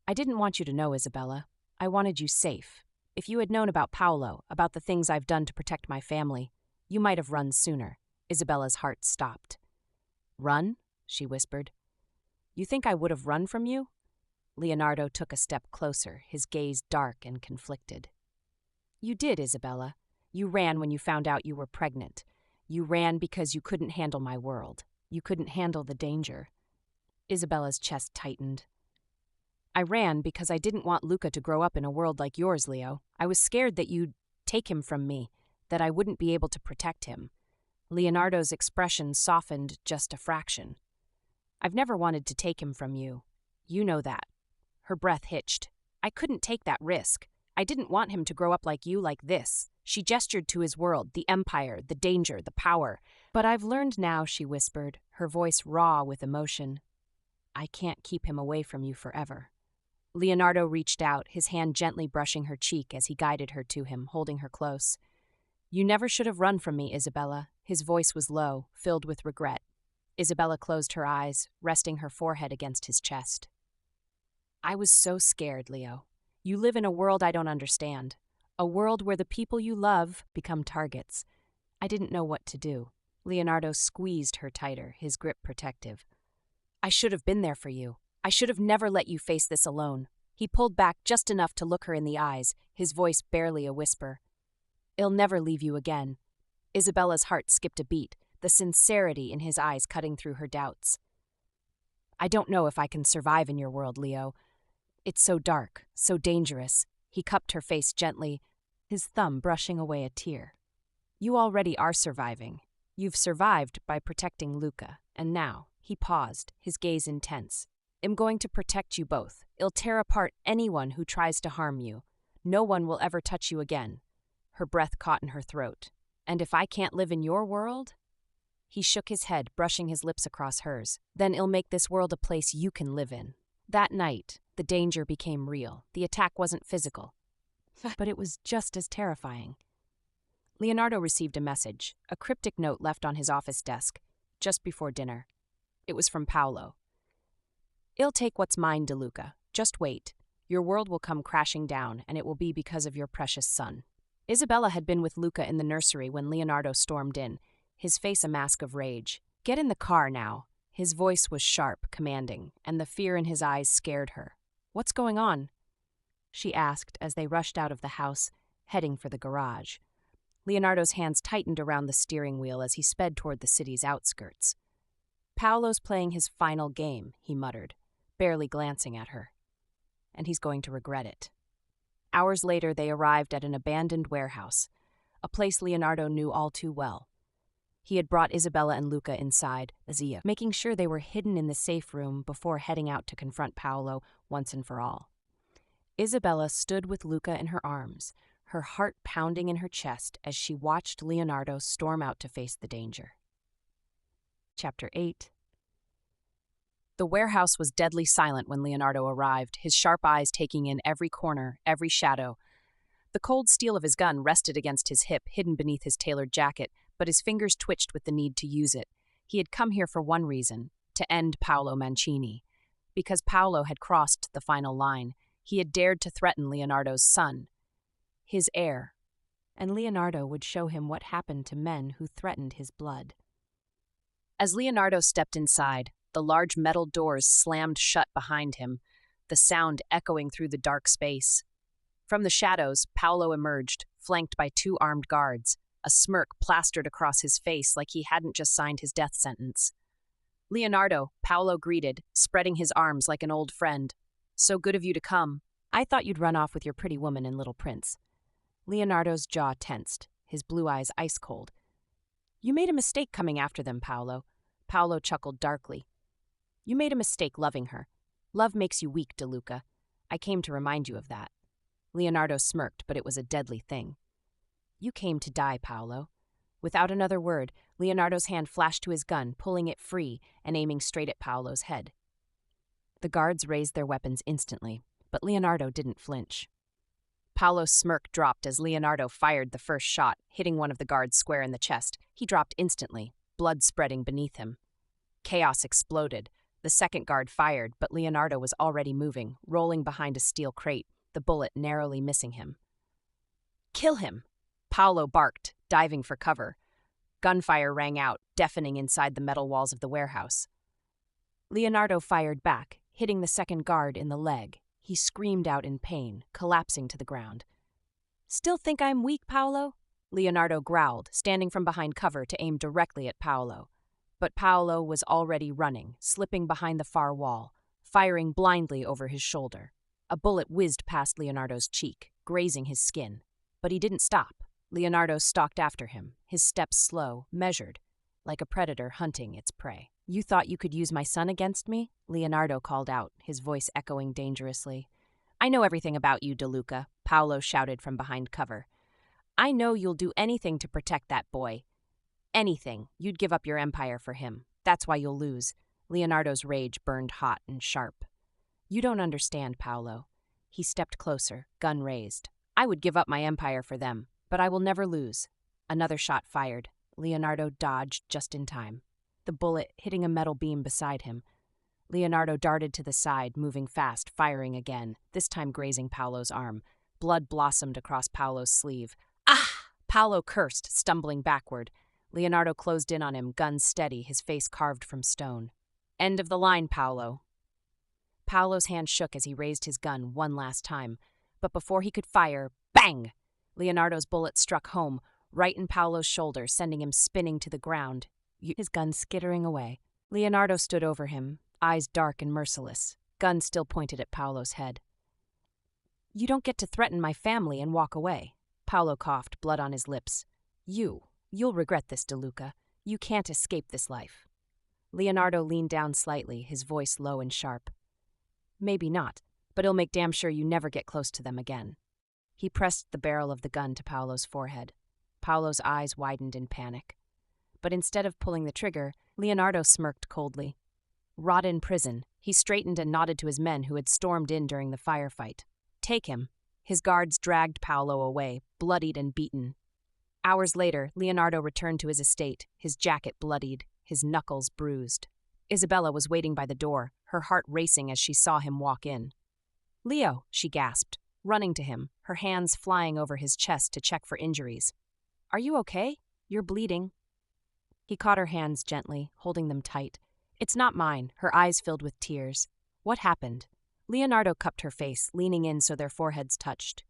I didn't want you to know, Isabella. I wanted you safe. If you had known about Paolo, about the things I've done to protect my family, you might have run sooner. Isabella's heart stopped. Run? She whispered. You think I would have run from you? Leonardo took a step closer, his gaze dark and conflicted. You did, Isabella. You ran when you found out you were pregnant. You ran because you couldn't handle my world. You couldn't handle the danger. Isabella's chest tightened. I ran because I didn't want Luca to grow up in a world like yours, Leo. I was scared that you'd take him from me, that I wouldn't be able to protect him. Leonardo's expression softened just a fraction. I've never wanted to take him from you. You know that. Her breath hitched. I couldn't take that risk. I didn't want him to grow up like you, like this. She gestured to his world, the empire, the danger, the power. But I've learned now, she whispered, her voice raw with emotion. I can't keep him away from you forever. Leonardo reached out, his hand gently brushing her cheek as he guided her to him, holding her close. You never should have run from me, Isabella. His voice was low, filled with regret. Isabella closed her eyes, resting her forehead against his chest. I was so scared, Leo. You live in a world I don't understand. A world where the people you love become targets. I didn't know what to do. Leonardo squeezed her tighter, his grip protective. I should have been there for you. I should have never let you face this alone. He pulled back just enough to look her in the eyes, his voice barely a whisper. I'll never leave you again. Isabella's heart skipped a beat, the sincerity in his eyes cutting through her doubts. I don't know if I can survive in your world, Leo. It's so dark, so dangerous. He cupped her face gently, his thumb brushing away a tear. You already are surviving. You've survived by protecting Luca, and now, he paused, his gaze intense. I'm going to protect you both. I'll tear apart anyone who tries to harm you. No one will ever touch you again. Her breath caught in her throat. And if I can't live in your world? He shook his head, brushing his lips across hers. Then I'll make this world a place you can live in. That night, the danger became real. The attack wasn't physical, but it was just as terrifying. Leonardo received a message, a cryptic note left on his office desk, just before dinner. It was from Paolo. I'll take what's mine, DeLuca. Just wait. Your world will come crashing down, and it will be because of your precious son. Isabella had been with Luca in the nursery when Leonardo stormed in, his face a mask of rage. Get in the car now. His voice was sharp, commanding, and the fear in his eyes scared her. What's going on? She asked as they rushed out of the house, heading for the garage. Leonardo's hands tightened around the steering wheel as he sped toward the city's outskirts. Paolo's playing his final game, he muttered, barely glancing at her. And he's going to regret it. Hours later, they arrived at an abandoned warehouse, a place Leonardo knew all too well. He had brought Isabella and Luca inside, Azia, making sure they were hidden in the safe room before heading out to confront Paolo once and for all. Isabella stood with Luca in her arms, her heart pounding in her chest as she watched Leonardo storm out to face the danger. Chapter 8. The warehouse was deadly silent when Leonardo arrived, his sharp eyes taking in every corner, every shadow. The cold steel of his gun rested against his hip, hidden beneath his tailored jacket, but his fingers twitched with the need to use it. He had come here for one reason, to end Paolo Mancini. Because Paolo had crossed the final line, he had dared to threaten Leonardo's son, his heir, and Leonardo would show him what happened to men who threatened his blood. As Leonardo stepped inside, the large metal doors slammed shut behind him, the sound echoing through the dark space. From the shadows, Paolo emerged, flanked by two armed guards, a smirk plastered across his face like he hadn't just signed his death sentence. Leonardo, Paolo greeted, spreading his arms like an old friend. So good of you to come. I thought you'd run off with your pretty woman and little prince. Leonardo's jaw tensed, his blue eyes ice cold. You made a mistake coming after them, Paolo. Paolo chuckled darkly. You made a mistake loving her. Love makes you weak, DeLuca. I came to remind you of that. Leonardo smirked, but it was a deadly thing. You came to die, Paolo. Without another word, Leonardo's hand flashed to his gun, pulling it free and aiming straight at Paolo's head. The guards raised their weapons instantly. but Leonardo didn't flinch. Paolo's smirk dropped as Leonardo fired the first shot, hitting one of the guards square in the chest. He dropped instantly, blood spreading beneath him. Chaos exploded. The second guard fired, but Leonardo was already moving, rolling behind a steel crate, the bullet narrowly missing him. "Kill him!" Paolo barked, diving for cover. Gunfire rang out, deafening inside the metal walls of the warehouse. Leonardo fired back, hitting the second guard in the leg. He screamed out in pain, collapsing to the ground. "Still think I'm weak, Paolo?" Leonardo growled, standing from behind cover to aim directly at Paolo. But Paolo was already running, slipping behind the far wall, firing blindly over his shoulder. A bullet whizzed past Leonardo's cheek, grazing his skin. But he didn't stop. Leonardo stalked after him, his steps slow, measured, like a predator hunting its prey. "You thought you could use my son against me?" Leonardo called out, his voice echoing dangerously. "I know everything about you, DeLuca," Paolo shouted from behind cover. "I know you'll do anything to protect that boy. Anything. You'd give up your empire for him. That's why you'll lose." Leonardo's rage burned hot and sharp. "You don't understand, Paolo." He stepped closer, gun raised. "I would give up my empire for them, but I will never lose." Another shot fired. Leonardo dodged just in time, the bullet hitting a metal beam beside him. Leonardo darted to the side, moving fast, firing again, this time grazing Paolo's arm. Blood blossomed across Paolo's sleeve. "Ah!" Paolo cursed, stumbling backward. Leonardo closed in on him, gun steady, his face carved from stone. "End of the line, Paolo." Paolo's hand shook as he raised his gun one last time, but before he could fire, bang! Leonardo's bullet struck home, right in Paolo's shoulder, sending him spinning to the ground, his gun skittering away. Leonardo stood over him, eyes dark and merciless, gun still pointed at Paolo's head. "You don't get to threaten my family and walk away." Paolo coughed, blood on his lips. You'll regret this, DeLuca. You can't escape this life." Leonardo leaned down slightly, his voice low and sharp. "Maybe not, but it'll make damn sure you never get close to them again." He pressed the barrel of the gun to Paolo's forehead. Paolo's eyes widened in panic. But instead of pulling the trigger, Leonardo smirked coldly. "Rot in prison." He straightened and nodded to his men who had stormed in during the firefight. "Take him." His guards dragged Paolo away, bloodied and beaten. Hours later, Leonardo returned to his estate, his jacket bloodied, his knuckles bruised. Isabella was waiting by the door, her heart racing as she saw him walk in. "Leo," she gasped, running to him, her hands flying over his chest to check for injuries. "Are you okay? You're bleeding." He caught her hands gently, holding them tight. "It's not mine," her eyes filled with tears. "What happened?" Leonardo cupped her face, leaning in so their foreheads touched.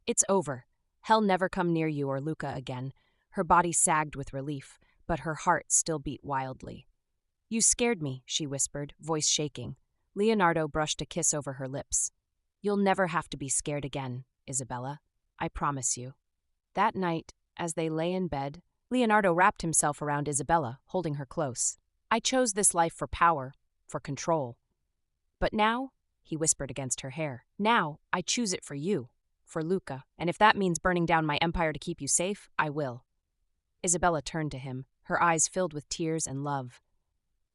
"It's over. Hell never come near you or Luca again." Her body sagged with relief, but her heart still beat wildly. "You scared me," she whispered, voice shaking. Leonardo brushed a kiss over her lips. "You'll never have to be scared again, Isabella. I promise you." That night, as they lay in bed, Leonardo wrapped himself around Isabella, holding her close. "I chose this life for power, for control. But now," he whispered against her hair, "now I choose it for you. For Luca, and if that means burning down my empire to keep you safe, I will." Isabella turned to him, her eyes filled with tears and love.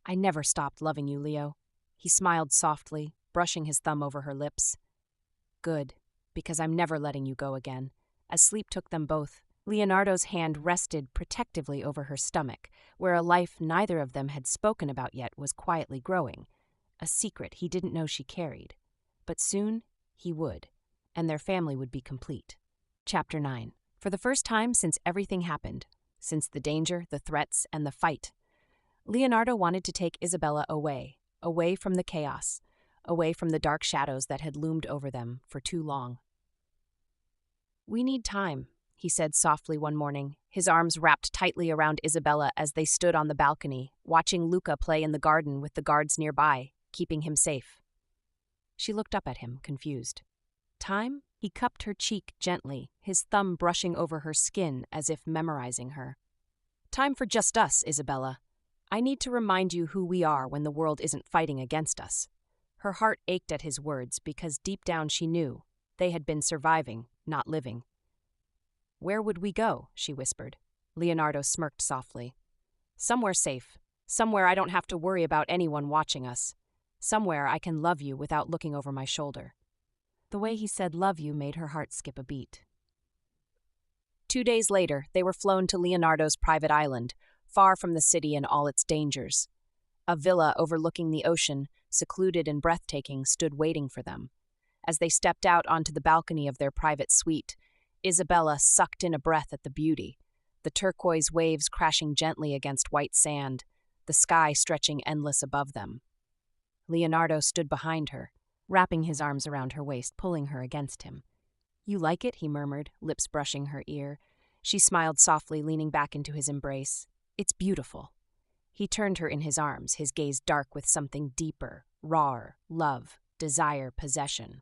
"I never stopped loving you, Leo." He smiled softly, brushing his thumb over her lips. "Good, because I'm never letting you go again." As sleep took them both, Leonardo's hand rested protectively over her stomach, where a life neither of them had spoken about yet was quietly growing, a secret he didn't know she carried. But soon he would, and their family would be complete. Chapter 9. For the first time since everything happened, since the danger, the threats, and the fight, Leonardo wanted to take Isabella away from the chaos, away from the dark shadows that had loomed over them for too long. "We need time," he said softly one morning, his arms wrapped tightly around Isabella as they stood on the balcony, watching Luca play in the garden with the guards nearby, keeping him safe. She looked up at him, confused. "Time?" He cupped her cheek gently, his thumb brushing over her skin as if memorizing her. "Time for just us, Isabella. I need to remind you who we are when the world isn't fighting against us." Her heart ached at his words because deep down she knew they had been surviving, not living. "Where would we go?" she whispered. Leonardo smirked softly. "Somewhere safe. Somewhere I don't have to worry about anyone watching us. Somewhere I can love you without looking over my shoulder." The way he said love you made her heart skip a beat. 2 days later, they were flown to Leonardo's private island, far from the city and all its dangers. A villa overlooking the ocean, secluded and breathtaking, stood waiting for them. As they stepped out onto the balcony of their private suite, Isabella sucked in a breath at the beauty, the turquoise waves crashing gently against white sand, the sky stretching endless above them. Leonardo stood behind her, wrapping his arms around her waist, pulling her against him. "You like it?" he murmured, lips brushing her ear. She smiled softly, leaning back into his embrace. "It's beautiful." He turned her in his arms, his gaze dark with something deeper, rawer, love, desire, possession.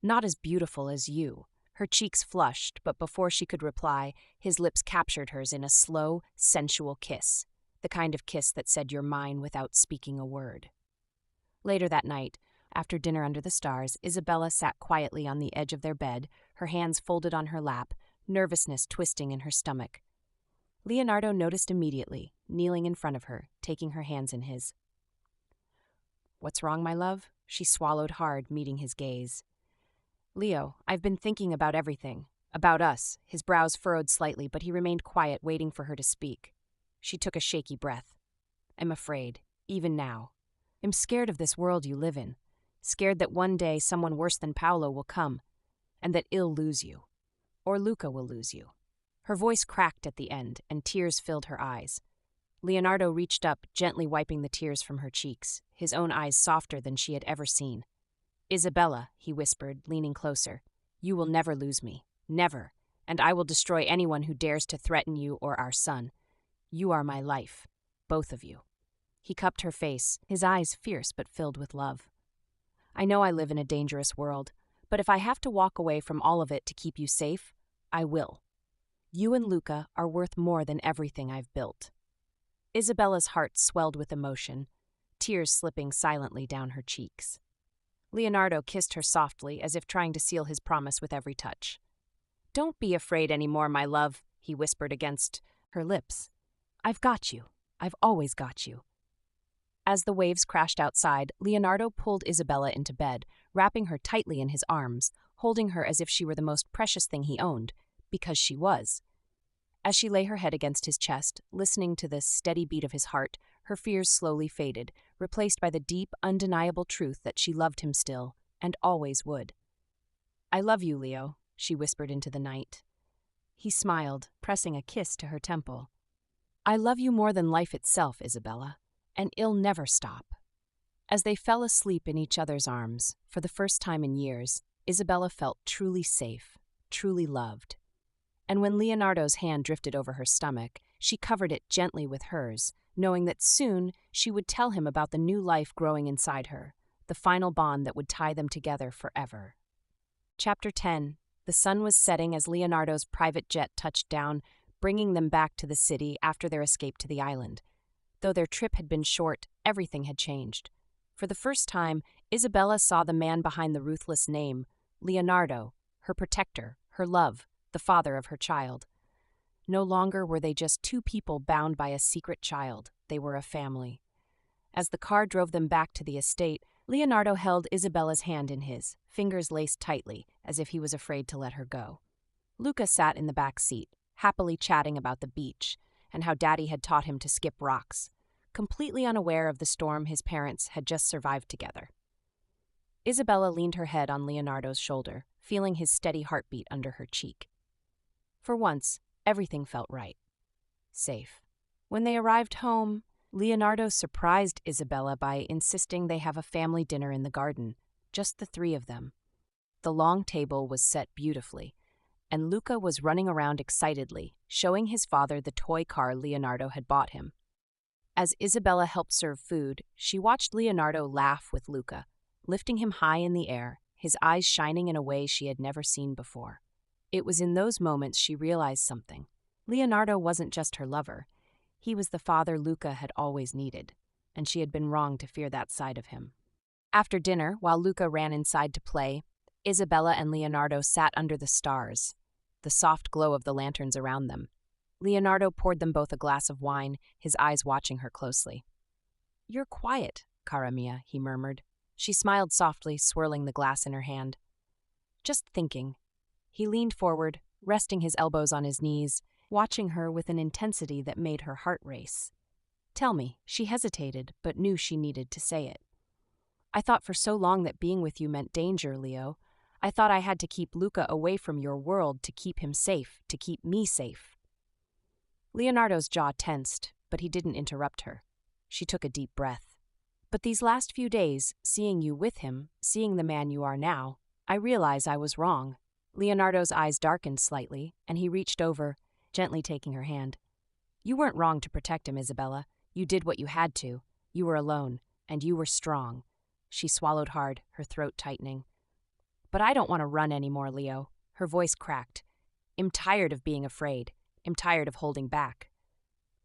"Not as beautiful as you." Her cheeks flushed, but before she could reply, his lips captured hers in a slow, sensual kiss, the kind of kiss that said you're mine without speaking a word. Later that night, after dinner under the stars, Isabella sat quietly on the edge of their bed, her hands folded on her lap, nervousness twisting in her stomach. Leonardo noticed immediately, kneeling in front of her, taking her hands in his. "What's wrong, my love?" She swallowed hard, meeting his gaze. "Leo, I've been thinking about everything. About us." His brows furrowed slightly, but he remained quiet, waiting for her to speak. She took a shaky breath. "I'm afraid, even now. I'm scared of this world you live in. Scared that one day someone worse than Paolo will come, and that I'll lose you. Or Luca will lose you." Her voice cracked at the end, and tears filled her eyes. Leonardo reached up, gently wiping the tears from her cheeks, his own eyes softer than she had ever seen. "Isabella," he whispered, leaning closer, "you will never lose me. Never. And I will destroy anyone who dares to threaten you or our son. You are my life. Both of you." He cupped her face, his eyes fierce but filled with love. "I know I live in a dangerous world, but if I have to walk away from all of it to keep you safe, I will. You and Luca are worth more than everything I've built." Isabella's heart swelled with emotion, tears slipping silently down her cheeks. Leonardo kissed her softly, as if trying to seal his promise with every touch. "Don't be afraid anymore, my love," he whispered against her lips. "I've got you. I've always got you." As the waves crashed outside, Leonardo pulled Isabella into bed, wrapping her tightly in his arms, holding her as if she were the most precious thing he owned, because she was. As she lay her head against his chest, listening to the steady beat of his heart, her fears slowly faded, replaced by the deep, undeniable truth that she loved him still, and always would. "I love you, Leo," she whispered into the night. He smiled, pressing a kiss to her temple. "I love you more than life itself, Isabella, and it'll never stop." As they fell asleep in each other's arms, for the first time in years, Isabella felt truly safe, truly loved. And when Leonardo's hand drifted over her stomach, she covered it gently with hers, knowing that soon she would tell him about the new life growing inside her, the final bond that would tie them together forever. Chapter 10. The sun was setting as Leonardo's private jet touched down, bringing them back to the city after their escape to the island. Though their trip had been short, everything had changed. For the first time, Isabella saw the man behind the ruthless name, Leonardo, her protector, her love, the father of her child. No longer were they just two people bound by a secret child, they were a family. As the car drove them back to the estate, Leonardo held Isabella's hand in his, fingers laced tightly, as if he was afraid to let her go. Luca sat in the back seat, happily chatting about the beach, and how Daddy had taught him to skip rocks, completely unaware of the storm his parents had just survived together. Isabella leaned her head on Leonardo's shoulder, feeling his steady heartbeat under her cheek. For once, everything felt right. Safe. When they arrived home, Leonardo surprised Isabella by insisting they have a family dinner in the garden, just the three of them. The long table was set beautifully, and Luca was running around excitedly, showing his father the toy car Leonardo had bought him. As Isabella helped serve food, she watched Leonardo laugh with Luca, lifting him high in the air, his eyes shining in a way she had never seen before. It was in those moments she realized something. Leonardo wasn't just her lover. He was the father Luca had always needed, and she had been wrong to fear that side of him. After dinner, while Luca ran inside to play, Isabella and Leonardo sat under the stars, the soft glow of the lanterns around them. Leonardo poured them both a glass of wine, his eyes watching her closely. "You're quiet, cara mia," he murmured. She smiled softly, swirling the glass in her hand. Just thinking. He leaned forward, resting his elbows on his knees, watching her with an intensity that made her heart race. Tell me, she hesitated, but knew she needed to say it. I thought for so long that being with you meant danger, Leo. I thought I had to keep Luca away from your world to keep him safe, to keep me safe. Leonardo's jaw tensed, but he didn't interrupt her. She took a deep breath. But these last few days, seeing you with him, seeing the man you are now, I realize I was wrong. Leonardo's eyes darkened slightly, and he reached over, gently taking her hand. You weren't wrong to protect him, Isabella. You did what you had to. You were alone, and you were strong. She swallowed hard, her throat tightening. But I don't want to run anymore, Leo. Her voice cracked. I'm tired of being afraid. I'm tired of holding back.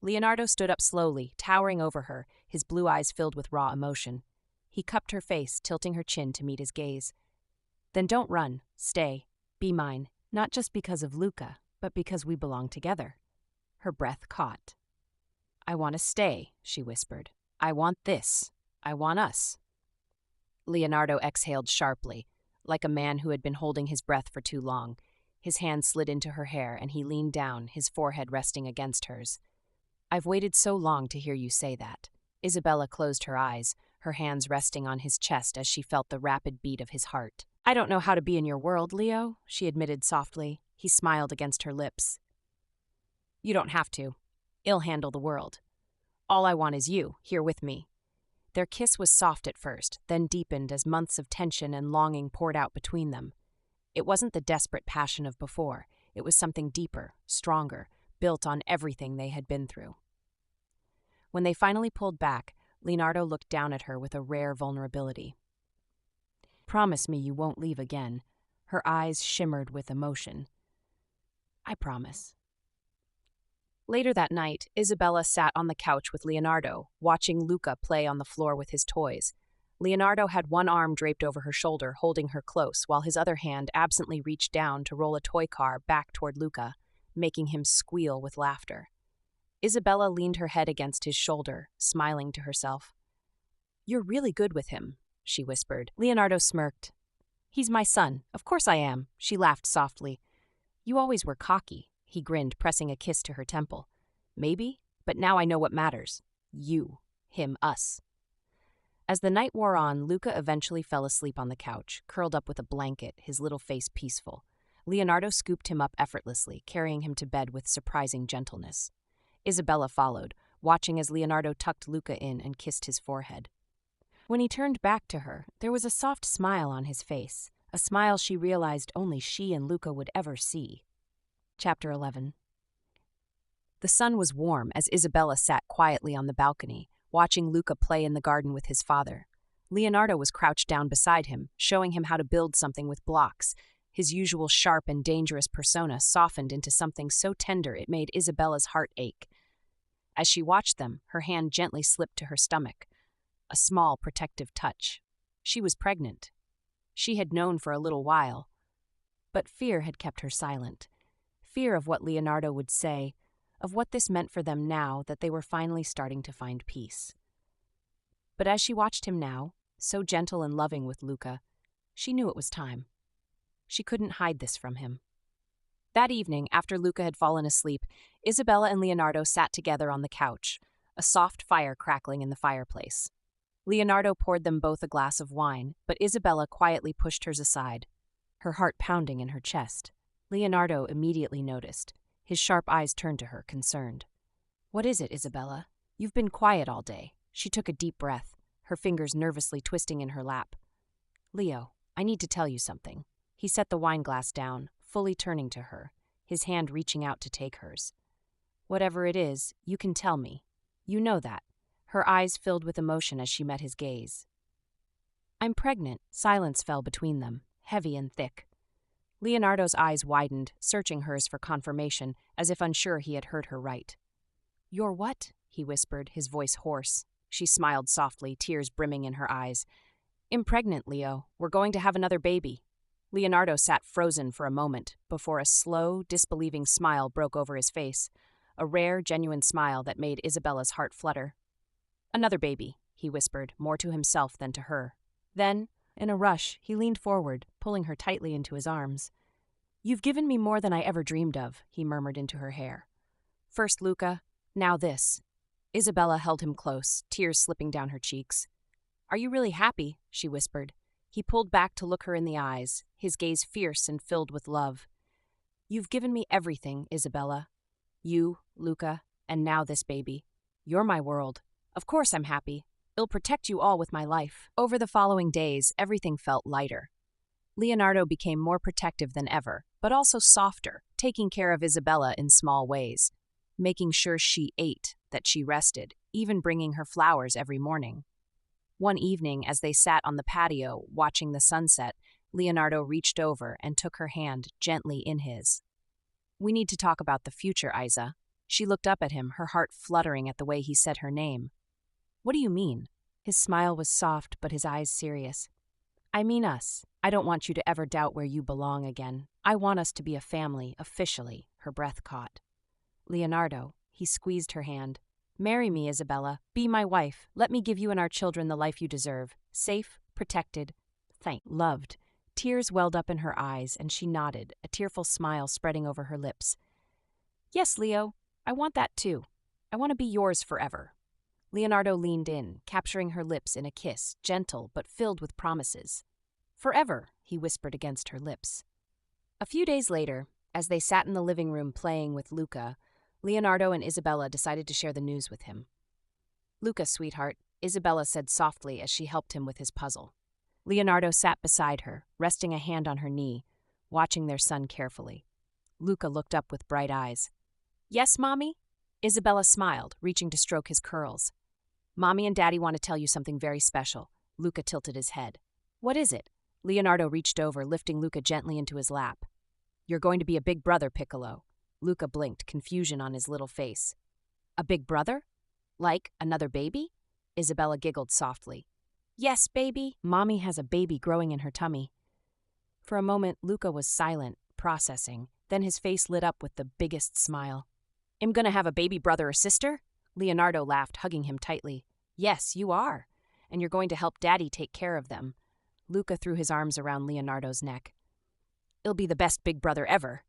Leonardo stood up slowly, towering over her, his blue eyes filled with raw emotion. He cupped her face, tilting her chin to meet his gaze. Then don't run. Stay. Be mine. Not just because of Luca, but because we belong together. Her breath caught. I want to stay, she whispered. I want this. I want us. Leonardo exhaled sharply, like a man who had been holding his breath for too long. His hand slid into her hair, and he leaned down, his forehead resting against hers. I've waited so long to hear you say that. Isabella closed her eyes, her hands resting on his chest as she felt the rapid beat of his heart. I don't know how to be in your world, Leo, she admitted softly. He smiled against her lips. You don't have to. I'll handle the world. All I want is you, here with me. Their kiss was soft at first, then deepened as months of tension and longing poured out between them. It wasn't the desperate passion of before. It was something deeper, stronger, built on everything they had been through. When they finally pulled back, Leonardo looked down at her with a rare vulnerability. Promise me you won't leave again. Her eyes shimmered with emotion. I promise. Later that night, Isabella sat on the couch with Leonardo, watching Luca play on the floor with his toys. Leonardo had one arm draped over her shoulder, holding her close, while his other hand absently reached down to roll a toy car back toward Luca, making him squeal with laughter. Isabella leaned her head against his shoulder, smiling to herself. You're really good with him, she whispered. Leonardo smirked. He's my son. Of course I am. She laughed softly. You always were cocky. He grinned, pressing a kiss to her temple. Maybe, but now I know what matters. You, him, us. As the night wore on, Luca eventually fell asleep on the couch, curled up with a blanket, his little face peaceful. Leonardo scooped him up effortlessly, carrying him to bed with surprising gentleness. Isabella followed, watching as Leonardo tucked Luca in and kissed his forehead. When he turned back to her, there was a soft smile on his face, a smile she realized only she and Luca would ever see. Chapter 11. The sun was warm as Isabella sat quietly on the balcony, watching Luca play in the garden with his father. Leonardo was crouched down beside him, showing him how to build something with blocks. His usual sharp and dangerous persona softened into something so tender it made Isabella's heart ache. As she watched them, her hand gently slipped to her stomach, a small protective touch. She was pregnant. She had known for a little while, but fear had kept her silent. Fear of what Leonardo would say, of what this meant for them now that they were finally starting to find peace. But as she watched him now, so gentle and loving with Luca, she knew it was time. She couldn't hide this from him. That evening, after Luca had fallen asleep, Isabella and Leonardo sat together on the couch, a soft fire crackling in the fireplace. Leonardo poured them both a glass of wine, but Isabella quietly pushed hers aside, her heart pounding in her chest. Leonardo immediately noticed. His sharp eyes turned to her, concerned. What is it, Isabella? You've been quiet all day. She took a deep breath, her fingers nervously twisting in her lap. Leo, I need to tell you something. He set the wine glass down, fully turning to her, his hand reaching out to take hers. Whatever it is, you can tell me. You know that. Her eyes filled with emotion as she met his gaze. I'm pregnant. Silence fell between them, heavy and thick. Leonardo's eyes widened, searching hers for confirmation, as if unsure he had heard her right. You're what? He whispered, his voice hoarse. She smiled softly, tears brimming in her eyes. I'm pregnant, Leo. We're going to have another baby. Leonardo sat frozen for a moment, before a slow, disbelieving smile broke over his face, a rare, genuine smile that made Isabella's heart flutter. Another baby, he whispered, more to himself than to her. Then, In a rush, he leaned forward, pulling her tightly into his arms. "You've given me more than I ever dreamed of," he murmured into her hair. "First Luca, now this." Isabella held him close, tears slipping down her cheeks. "Are you really happy?" she whispered. He pulled back to look her in the eyes, his gaze fierce and filled with love. "You've given me everything, Isabella. You, Luca, and now this baby. You're my world. Of course I'm happy. I'll protect you all with my life." Over the following days, everything felt lighter. Leonardo became more protective than ever, but also softer, taking care of Isabella in small ways, making sure she ate, that she rested, even bringing her flowers every morning. One evening, as they sat on the patio watching the sunset, Leonardo reached over and took her hand gently in his. "We need to talk about the future, Isa." She looked up at him, her heart fluttering at the way he said her name. "What do you mean?" His smile was soft, but his eyes serious. "I mean us. I don't want you to ever doubt where you belong again. I want us to be a family, officially," her breath caught. "Leonardo," he squeezed her hand. "Marry me, Isabella. Be my wife. Let me give you and our children the life you deserve. Safe, protected, loved." Tears welled up in her eyes, and she nodded, a tearful smile spreading over her lips. "Yes, Leo, I want that too. I want to be yours forever." Leonardo leaned in, capturing her lips in a kiss, gentle but filled with promises. "Forever," he whispered against her lips. A few days later, as they sat in the living room playing with Luca, Leonardo and Isabella decided to share the news with him. "Luca, sweetheart," Isabella said softly as she helped him with his puzzle. Leonardo sat beside her, resting a hand on her knee, watching their son carefully. Luca looked up with bright eyes. "Yes, Mommy?" Isabella smiled, reaching to stroke his curls. "Mommy and Daddy want to tell you something very special." Luca tilted his head. "What is it?" Leonardo reached over, lifting Luca gently into his lap. "You're going to be a big brother, Piccolo." Luca blinked, confusion on his little face. "A big brother? Like another baby?" Isabella giggled softly. "Yes, baby. Mommy has a baby growing in her tummy." For a moment, Luca was silent, processing. Then his face lit up with the biggest smile. "I'm gonna have a baby brother or sister?" Leonardo laughed, hugging him tightly. "Yes, you are. And you're going to help Daddy take care of them." Luca threw his arms around Leonardo's neck. "I'll be the best big brother ever."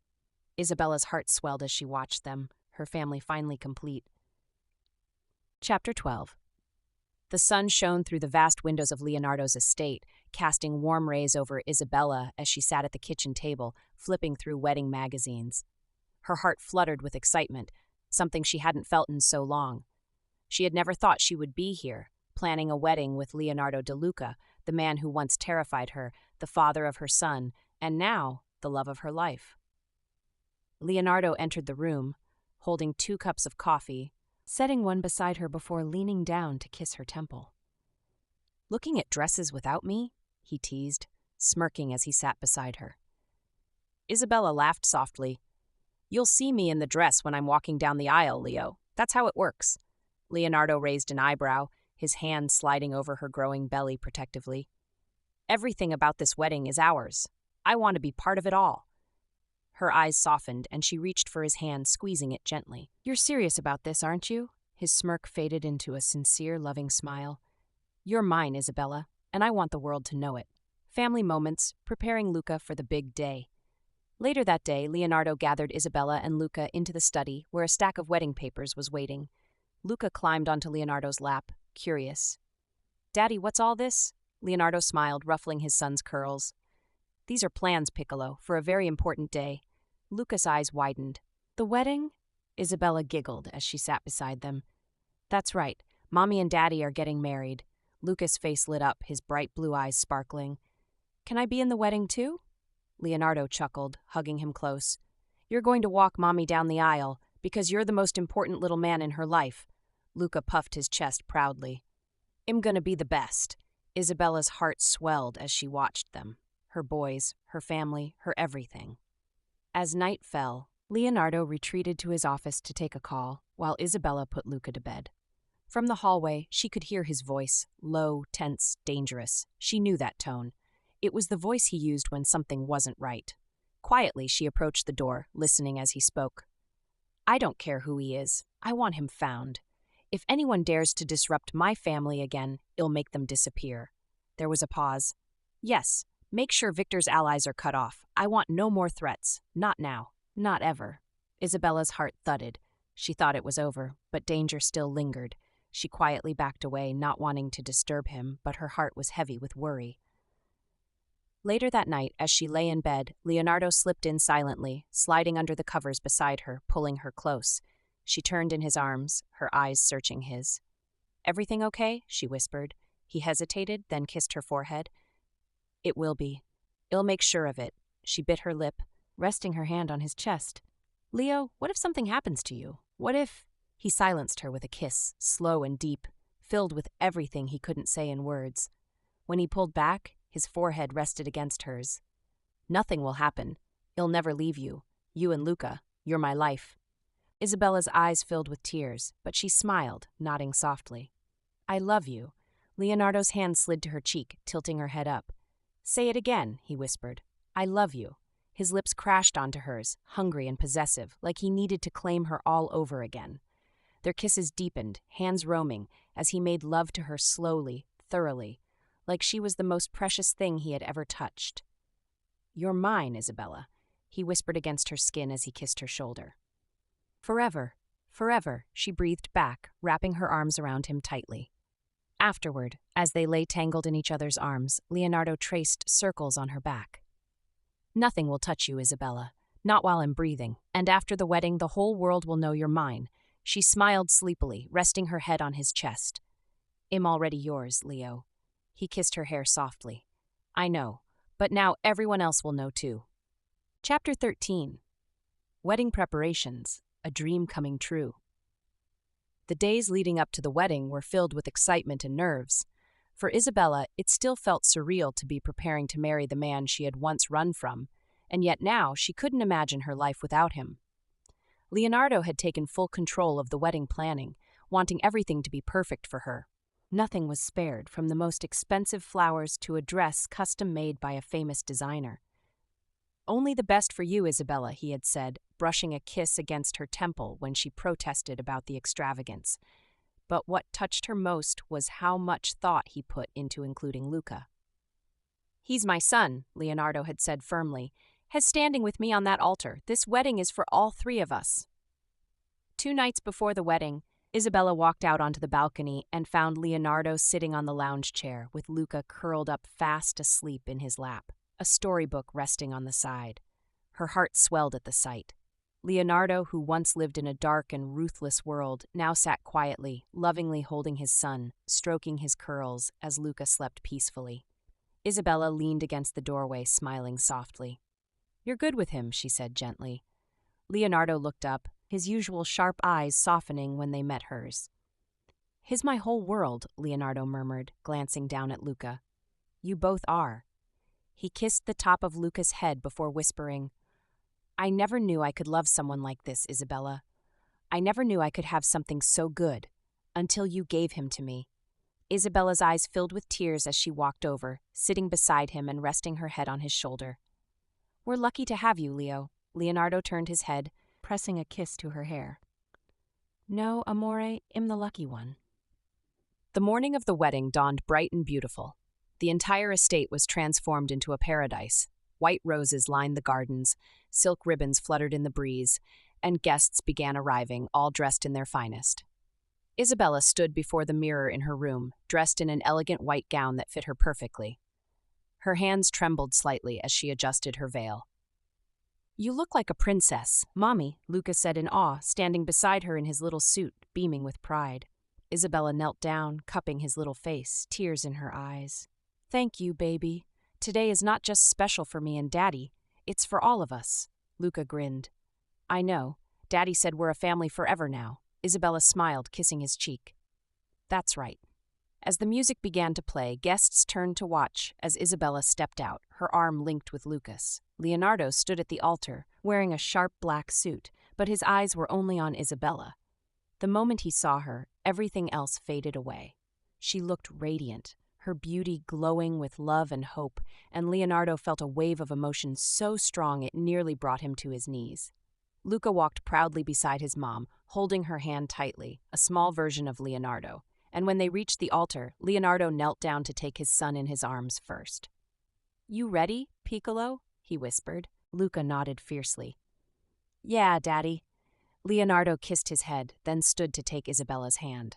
Isabella's heart swelled as she watched them, her family finally complete. Chapter 12. The sun shone through the vast windows of Leonardo's estate, casting warm rays over Isabella as she sat at the kitchen table, flipping through wedding magazines. Her heart fluttered with excitement, something she hadn't felt in so long. She had never thought she would be here, planning a wedding with Leonardo de Luca, the man who once terrified her, the father of her son, and now the love of her life. Leonardo entered the room, holding 2 cups of coffee, setting one beside her before leaning down to kiss her temple. "Looking at dresses without me?" he teased, smirking as he sat beside her. Isabella laughed softly. "You'll see me in the dress when I'm walking down the aisle, Leo. That's how it works." Leonardo raised an eyebrow, his hand sliding over her growing belly protectively. "Everything about this wedding is ours. I want to be part of it all." Her eyes softened, and she reached for his hand, squeezing it gently. "You're serious about this, aren't you?" His smirk faded into a sincere, loving smile. "You're mine, Isabella, and I want the world to know it." Family moments, preparing Luca for the big day. Later that day, Leonardo gathered Isabella and Luca into the study, where a stack of wedding papers was waiting. Luca climbed onto Leonardo's lap, curious. "Daddy, what's all this?" Leonardo smiled, ruffling his son's curls. "These are plans, Piccolo, for a very important day." Luca's eyes widened. "The wedding?" Isabella giggled as she sat beside them. "That's right. Mommy and Daddy are getting married." Luca's face lit up, his bright blue eyes sparkling. "Can I be in the wedding too?" Leonardo chuckled, hugging him close. "You're going to walk Mommy down the aisle, because you're the most important little man in her life." Luca puffed his chest proudly. "I'm gonna be the best." Isabella's heart swelled as she watched them. Her boys, her family, her everything. As night fell, Leonardo retreated to his office to take a call, while Isabella put Luca to bed. From the hallway, she could hear his voice, low, tense, dangerous. She knew that tone. It was the voice he used when something wasn't right. Quietly, she approached the door, listening as he spoke. "I don't care who he is. I want him found. If anyone dares to disrupt my family again, I'll make them disappear." There was a pause. Yes, make sure Victor's allies are cut off. I want no more threats. Not now. Not ever. Isabella's heart thudded. She thought it was over, but danger still lingered. She quietly backed away, not wanting to disturb him, but her heart was heavy with worry. Later that night, as she lay in bed, Leonardo slipped in silently, sliding under the covers beside her, pulling her close. She turned in his arms, her eyes searching his. "Everything okay?" she whispered. He hesitated, then kissed her forehead. "It will be. I'll make sure of it." She bit her lip, resting her hand on his chest. "Leo, what if something happens to you? What if—" He silenced her with a kiss, slow and deep, filled with everything he couldn't say in words. When he pulled back, his forehead rested against hers. "Nothing will happen. I'll never leave you. You and Luca, you're my life." Isabella's eyes filled with tears, but she smiled, nodding softly. "I love you." Leonardo's hand slid to her cheek, tilting her head up. "Say it again," he whispered. "I love you." His lips crashed onto hers, hungry and possessive, like he needed to claim her all over again. Their kisses deepened, hands roaming, as he made love to her slowly, thoroughly, like she was the most precious thing he had ever touched. "You're mine, Isabella," he whispered against her skin as he kissed her shoulder. "Forever, forever," she breathed back, wrapping her arms around him tightly. Afterward, as they lay tangled in each other's arms, Leonardo traced circles on her back. "Nothing will touch you, Isabella, not while I'm breathing, and after the wedding the whole world will know you're mine." She smiled sleepily, resting her head on his chest. "I'm already yours, Leo." He kissed her hair softly. "I know, but now everyone else will know too." Chapter 13. Wedding Preparations, a Dream Coming True. The days leading up to the wedding were filled with excitement and nerves. For Isabella, it still felt surreal to be preparing to marry the man she had once run from, and yet now she couldn't imagine her life without him. Leonardo had taken full control of the wedding planning, wanting everything to be perfect for her. Nothing was spared, from the most expensive flowers to a dress custom-made by a famous designer. "Only the best for you, Isabella," he had said, brushing a kiss against her temple when she protested about the extravagance. But what touched her most was how much thought he put into including Luca. "He's my son," Leonardo had said firmly. "He's standing with me on that altar. This wedding is for all three of us." 2 nights before the wedding, Isabella walked out onto the balcony and found Leonardo sitting on the lounge chair with Luca curled up fast asleep in his lap, a storybook resting on the side. Her heart swelled at the sight. Leonardo, who once lived in a dark and ruthless world, now sat quietly, lovingly holding his son, stroking his curls as Luca slept peacefully. Isabella leaned against the doorway, smiling softly. "You're good with him," she said gently. Leonardo looked up, his usual sharp eyes softening when they met hers. "He's my whole world," Leonardo murmured, glancing down at Luca. "You both are." He kissed the top of Luca's head before whispering, "I never knew I could love someone like this, Isabella. I never knew I could have something so good, until you gave him to me." Isabella's eyes filled with tears as she walked over, sitting beside him and resting her head on his shoulder. "We're lucky to have you, Leo." Leonardo turned his head, pressing a kiss to her hair. "No, amore, I'm the lucky one." The morning of the wedding dawned bright and beautiful. The entire estate was transformed into a paradise. White roses lined the gardens, silk ribbons fluttered in the breeze, and guests began arriving, all dressed in their finest. Isabella stood before the mirror in her room, dressed in an elegant white gown that fit her perfectly. Her hands trembled slightly as she adjusted her veil. "You look like a princess, Mommy," Luca said in awe, standing beside her in his little suit, beaming with pride. Isabella knelt down, cupping his little face, tears in her eyes. "Thank you, baby. Today is not just special for me and Daddy, it's for all of us." Luca grinned. "I know. Daddy said we're a family forever now." Isabella smiled, kissing his cheek. "That's right." As the music began to play, guests turned to watch as Isabella stepped out, her arm linked with Lucas. Leonardo stood at the altar, wearing a sharp black suit, but his eyes were only on Isabella. The moment he saw her, everything else faded away. She looked radiant, her beauty glowing with love and hope, and Leonardo felt a wave of emotion so strong it nearly brought him to his knees. Luca walked proudly beside his mom, holding her hand tightly, a small version of Leonardo. And when they reached the altar, Leonardo knelt down to take his son in his arms first. You ready, Piccolo? He whispered. Luca nodded fiercely. Yeah, Daddy. Leonardo kissed his head, then stood to take Isabella's hand.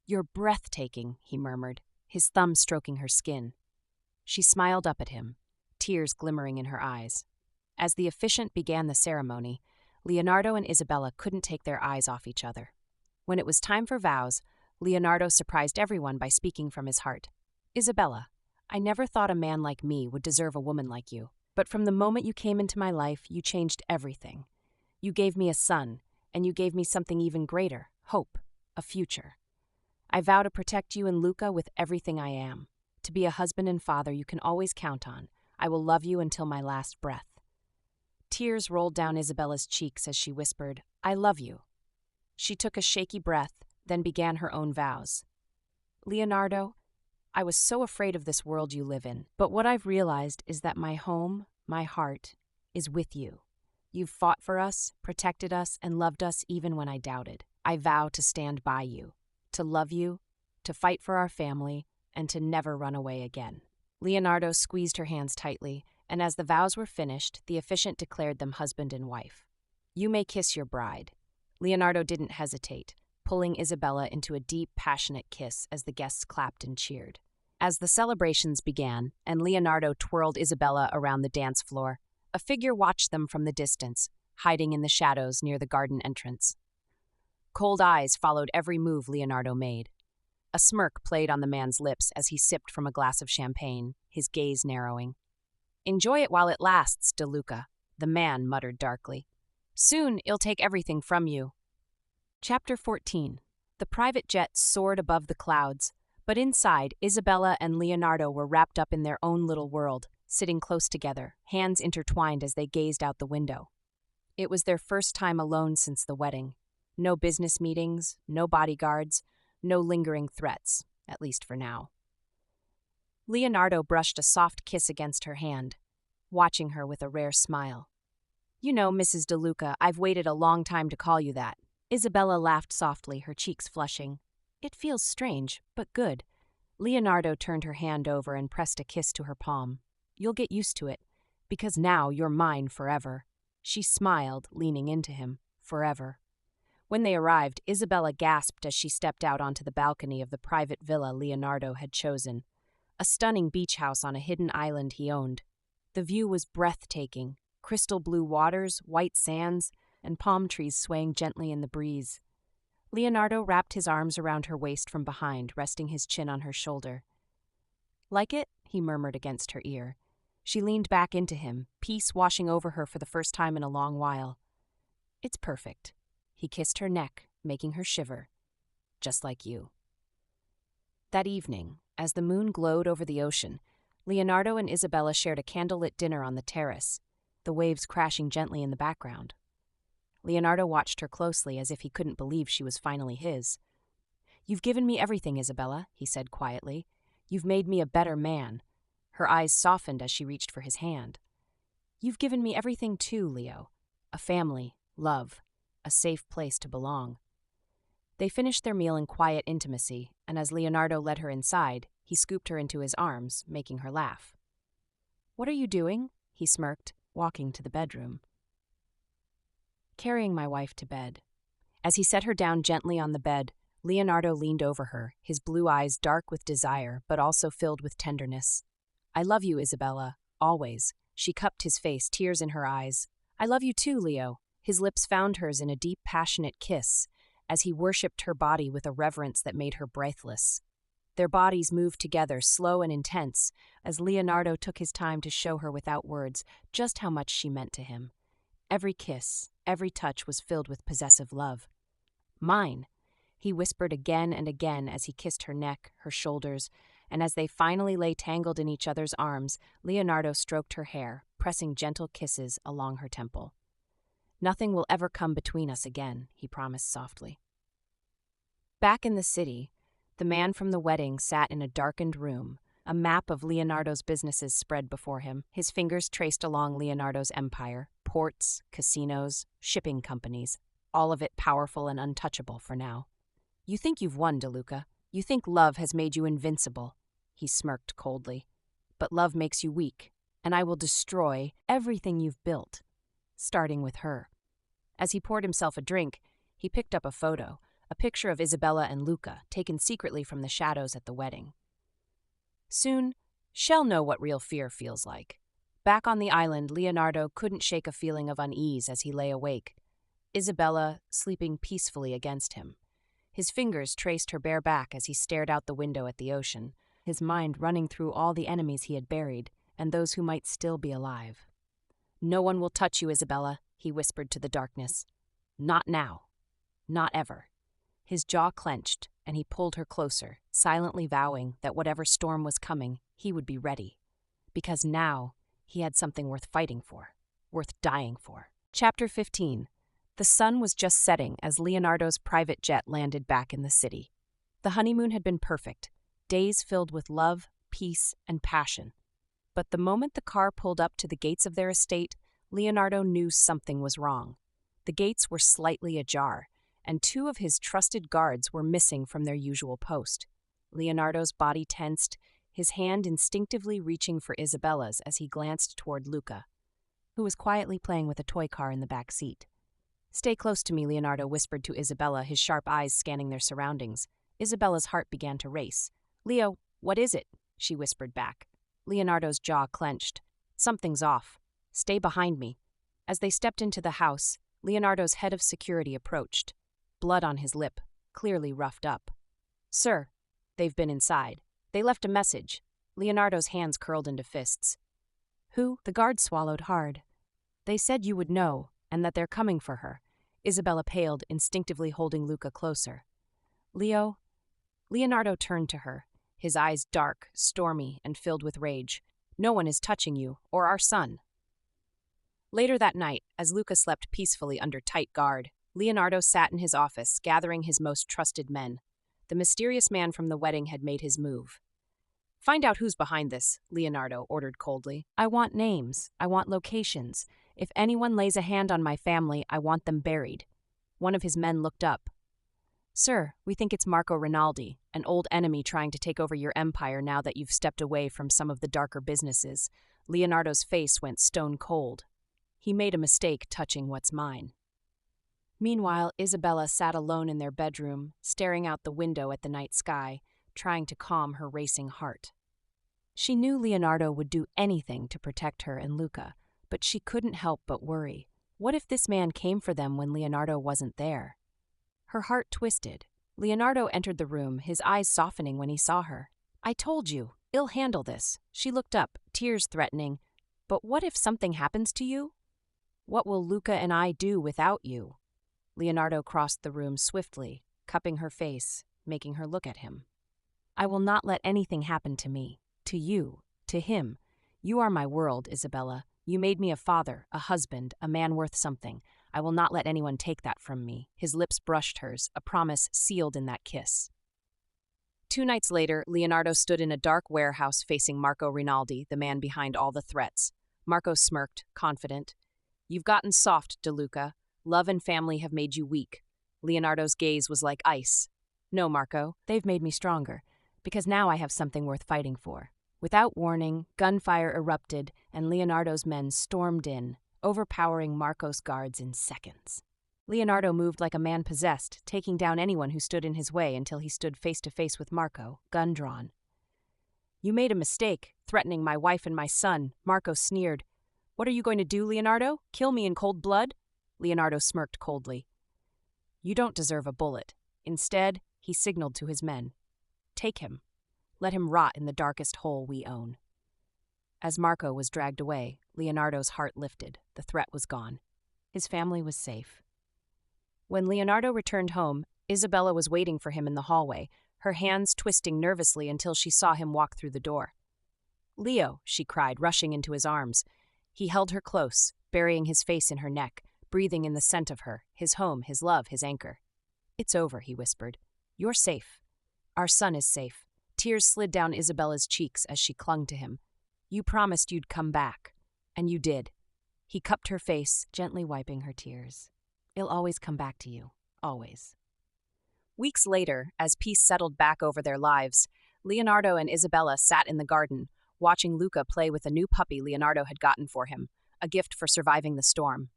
You're breathtaking, he murmured, his thumb stroking her skin. She smiled up at him, tears glimmering in her eyes. As the officiant began the ceremony, Leonardo and Isabella couldn't take their eyes off each other. When it was time for vows, Leonardo surprised everyone by speaking from his heart. Isabella, I never thought a man like me would deserve a woman like you. But from the moment you came into my life, you changed everything. You gave me a son, and you gave me something even greater, hope, a future. I vow to protect you and Luca with everything I am. To be a husband and father you can always count on. I will love you until my last breath. Tears rolled down Isabella's cheeks as she whispered, I love you. She took a shaky breath, then began her own vows. Leonardo, I was so afraid of this world you live in, but what I've realized is that my home, my heart, is with you. You've fought for us, protected us, and loved us even when I doubted. I vow to stand by you, to love you, to fight for our family, and to never run away again. Leonardo squeezed her hands tightly, and as the vows were finished, the officiant declared them husband and wife. You may kiss your bride. Leonardo didn't hesitate, pulling Isabella into a deep, passionate kiss as the guests clapped and cheered. As the celebrations began, and Leonardo twirled Isabella around the dance floor, a figure watched them from the distance, hiding in the shadows near the garden entrance. Cold eyes followed every move Leonardo made. A smirk played on the man's lips as he sipped from a glass of champagne, his gaze narrowing. Enjoy it while it lasts, De Luca, the man muttered darkly. Soon it'll take everything from you. Chapter 14. The private jet soared above the clouds, but inside, Isabella and Leonardo were wrapped up in their own little world, sitting close together, hands intertwined as they gazed out the window. It was their first time alone since the wedding. No business meetings, no bodyguards, no lingering threats, at least for now. Leonardo brushed a soft kiss against her hand, watching her with a rare smile. You know, Mrs. De Luca, I've waited a long time to call you that. Isabella laughed softly, her cheeks flushing. It feels strange, but good. Leonardo turned her hand over and pressed a kiss to her palm. You'll get used to it, because now you're mine forever. She smiled, leaning into him. Forever. When they arrived, Isabella gasped as she stepped out onto the balcony of the private villa Leonardo had chosen, a stunning beach house on a hidden island he owned. The view was breathtaking, crystal blue waters, white sands, and palm trees swaying gently in the breeze. Leonardo wrapped his arms around her waist from behind, resting his chin on her shoulder. Like it? He murmured against her ear. She leaned back into him, peace washing over her for the first time in a long while. It's perfect. He kissed her neck, making her shiver. Just like you. That evening, as the moon glowed over the ocean, Leonardo and Isabella shared a candlelit dinner on the terrace, the waves crashing gently in the background. Leonardo watched her closely as if he couldn't believe she was finally his. You've given me everything, Isabella, he said quietly. You've made me a better man. Her eyes softened as she reached for his hand. You've given me everything too, Leo. A family, love, a safe place to belong. They finished their meal in quiet intimacy, and as Leonardo led her inside, he scooped her into his arms, making her laugh. What are you doing? He smirked, walking to the bedroom. Carrying my wife to bed. As he set her down gently on the bed, Leonardo leaned over her, his blue eyes dark with desire, but also filled with tenderness. I love you, Isabella, always. She cupped his face, tears in her eyes. I love you too, Leo. His lips found hers in a deep, passionate kiss, as he worshipped her body with a reverence that made her breathless. Their bodies moved together, slow and intense, as Leonardo took his time to show her without words just how much she meant to him. Every kiss, every touch was filled with possessive love. Mine, he whispered again and again as he kissed her neck, her shoulders, and as they finally lay tangled in each other's arms, Leonardo stroked her hair, pressing gentle kisses along her temple. Nothing will ever come between us again, he promised softly. Back in the city, the man from the wedding sat in a darkened room, a map of Leonardo's businesses spread before him, his fingers traced along Leonardo's empire, ports, casinos, shipping companies, all of it powerful and untouchable for now. You think you've won, De Luca. You think love has made you invincible, he smirked coldly. But love makes you weak. and I will destroy everything you've built, starting with her." As he poured himself a drink, he picked up a photo, a picture of Isabella and Luca, taken secretly from the shadows at the wedding. Soon, she'll know what real fear feels like. Back on the island, Leonardo couldn't shake a feeling of unease as he lay awake, Isabella sleeping peacefully against him. His fingers traced her bare back as he stared out the window at the ocean, his mind running through all the enemies he had buried and those who might still be alive. "No one will touch you, Isabella," he whispered to the darkness. "Not now. Not ever." His jaw clenched, and he pulled her closer, silently vowing that whatever storm was coming, he would be ready. Because now, he had something worth fighting for, worth dying for. Chapter 15. The sun was just setting as Leonardo's private jet landed back in the city. The honeymoon had been perfect, days filled with love, peace, and passion. But the moment the car pulled up to the gates of their estate, Leonardo knew something was wrong. The gates were slightly ajar, and two of his trusted guards were missing from their usual post. Leonardo's body tensed, his hand instinctively reaching for Isabella's as he glanced toward Luca, who was quietly playing with a toy car in the back seat. "Stay close to me," Leonardo whispered to Isabella, his sharp eyes scanning their surroundings. Isabella's heart began to race. "Leo, what is it?" she whispered back. Leonardo's jaw clenched. "Something's off. Stay behind me." As they stepped into the house, Leonardo's head of security approached, blood on his lip, clearly roughed up. "Sir, they've been inside. They left a message." Leonardo's hands curled into fists. "Who?" The guard swallowed hard. "They said you would know, and that they're coming for her." Isabella paled, instinctively holding Luca closer. Leonardo turned to her, his eyes dark, stormy, and filled with rage. "No one is touching you, or our son." Later that night, as Luca slept peacefully under tight guard, Leonardo sat in his office, gathering his most trusted men. The mysterious man from the wedding had made his move. "Find out who's behind this," Leonardo ordered coldly. "I want names. I want locations. If anyone lays a hand on my family, I want them buried." One of his men looked up. "Sir, we think it's Marco Rinaldi, an old enemy trying to take over your empire now that you've stepped away from some of the darker businesses." Leonardo's face went stone cold. "He made a mistake touching what's mine." Meanwhile, Isabella sat alone in their bedroom, staring out the window at the night sky, trying to calm her racing heart. She knew Leonardo would do anything to protect her and Luca, but she couldn't help but worry. What if this man came for them when Leonardo wasn't there? Her heart twisted. Leonardo entered the room, his eyes softening when he saw her. "I told you, he'll handle this." She looked up, tears threatening. "But what if something happens to you? What will Luca and I do without you?" Leonardo crossed the room swiftly, cupping her face, making her look at him. "I will not let anything happen to me, to you, to him. You are my world, Isabella. You made me a father, a husband, a man worth something. I will not let anyone take that from me." His lips brushed hers, a promise sealed in that kiss. 2 nights later, Leonardo stood in a dark warehouse facing Marco Rinaldi, the man behind all the threats. Marco smirked, confident. "You've gotten soft, De Luca. Love and family have made you weak." Leonardo's gaze was like ice. "No, Marco, they've made me stronger, because now I have something worth fighting for." Without warning, gunfire erupted, and Leonardo's men stormed in, overpowering Marco's guards in seconds. Leonardo moved like a man possessed, taking down anyone who stood in his way until he stood face to face with Marco, gun drawn. "You made a mistake, threatening my wife and my son," Marco sneered. "What are you going to do, Leonardo? Kill me in cold blood?" Leonardo smirked coldly. "You don't deserve a bullet." Instead, he signaled to his men. "Take him. Let him rot in the darkest hole we own." As Marco was dragged away, Leonardo's heart lifted. The threat was gone. His family was safe. When Leonardo returned home, Isabella was waiting for him in the hallway, her hands twisting nervously until she saw him walk through the door. "Leo," she cried, rushing into his arms. He held her close, burying his face in her neck, breathing in the scent of her, his home, his love, his anchor. "It's over," he whispered. "You're safe. Our son is safe." Tears slid down Isabella's cheeks as she clung to him. "You promised you'd come back, and you did." He cupped her face, gently wiping her tears. "He'll always come back to you, always." Weeks later, as peace settled back over their lives, Leonardo and Isabella sat in the garden, watching Luca play with a new puppy Leonardo had gotten for him, a gift for surviving the storm.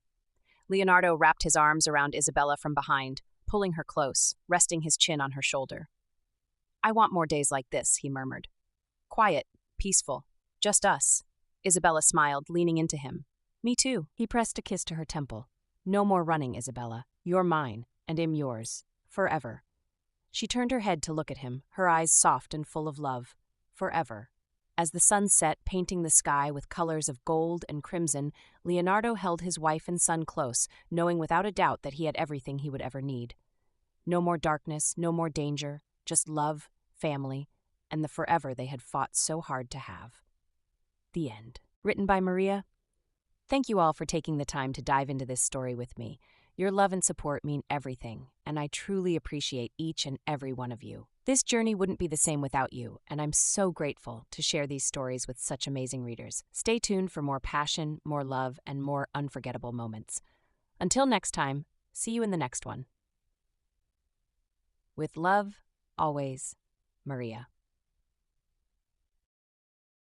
Leonardo wrapped his arms around Isabella from behind, pulling her close, resting his chin on her shoulder. "I want more days like this," he murmured. "Quiet, peaceful, just us." Isabella smiled, leaning into him. "Me too." He pressed a kiss to her temple. "No more running, Isabella. You're mine, and I'm yours. Forever." She turned her head to look at him, her eyes soft and full of love. Forever. As the sun set, painting the sky with colors of gold and crimson, Leonardo held his wife and son close, knowing without a doubt that he had everything he would ever need. No more darkness, no more danger, just love, family, and the forever they had fought so hard to have. The end. Written by Maria. Thank you all for taking the time to dive into this story with me. Your love and support mean everything, and I truly appreciate each and every one of you. This journey wouldn't be the same without you, and I'm so grateful to share these stories with such amazing readers. Stay tuned for more passion, more love, and more unforgettable moments. Until next time, see you in the next one. With love, always, Maria.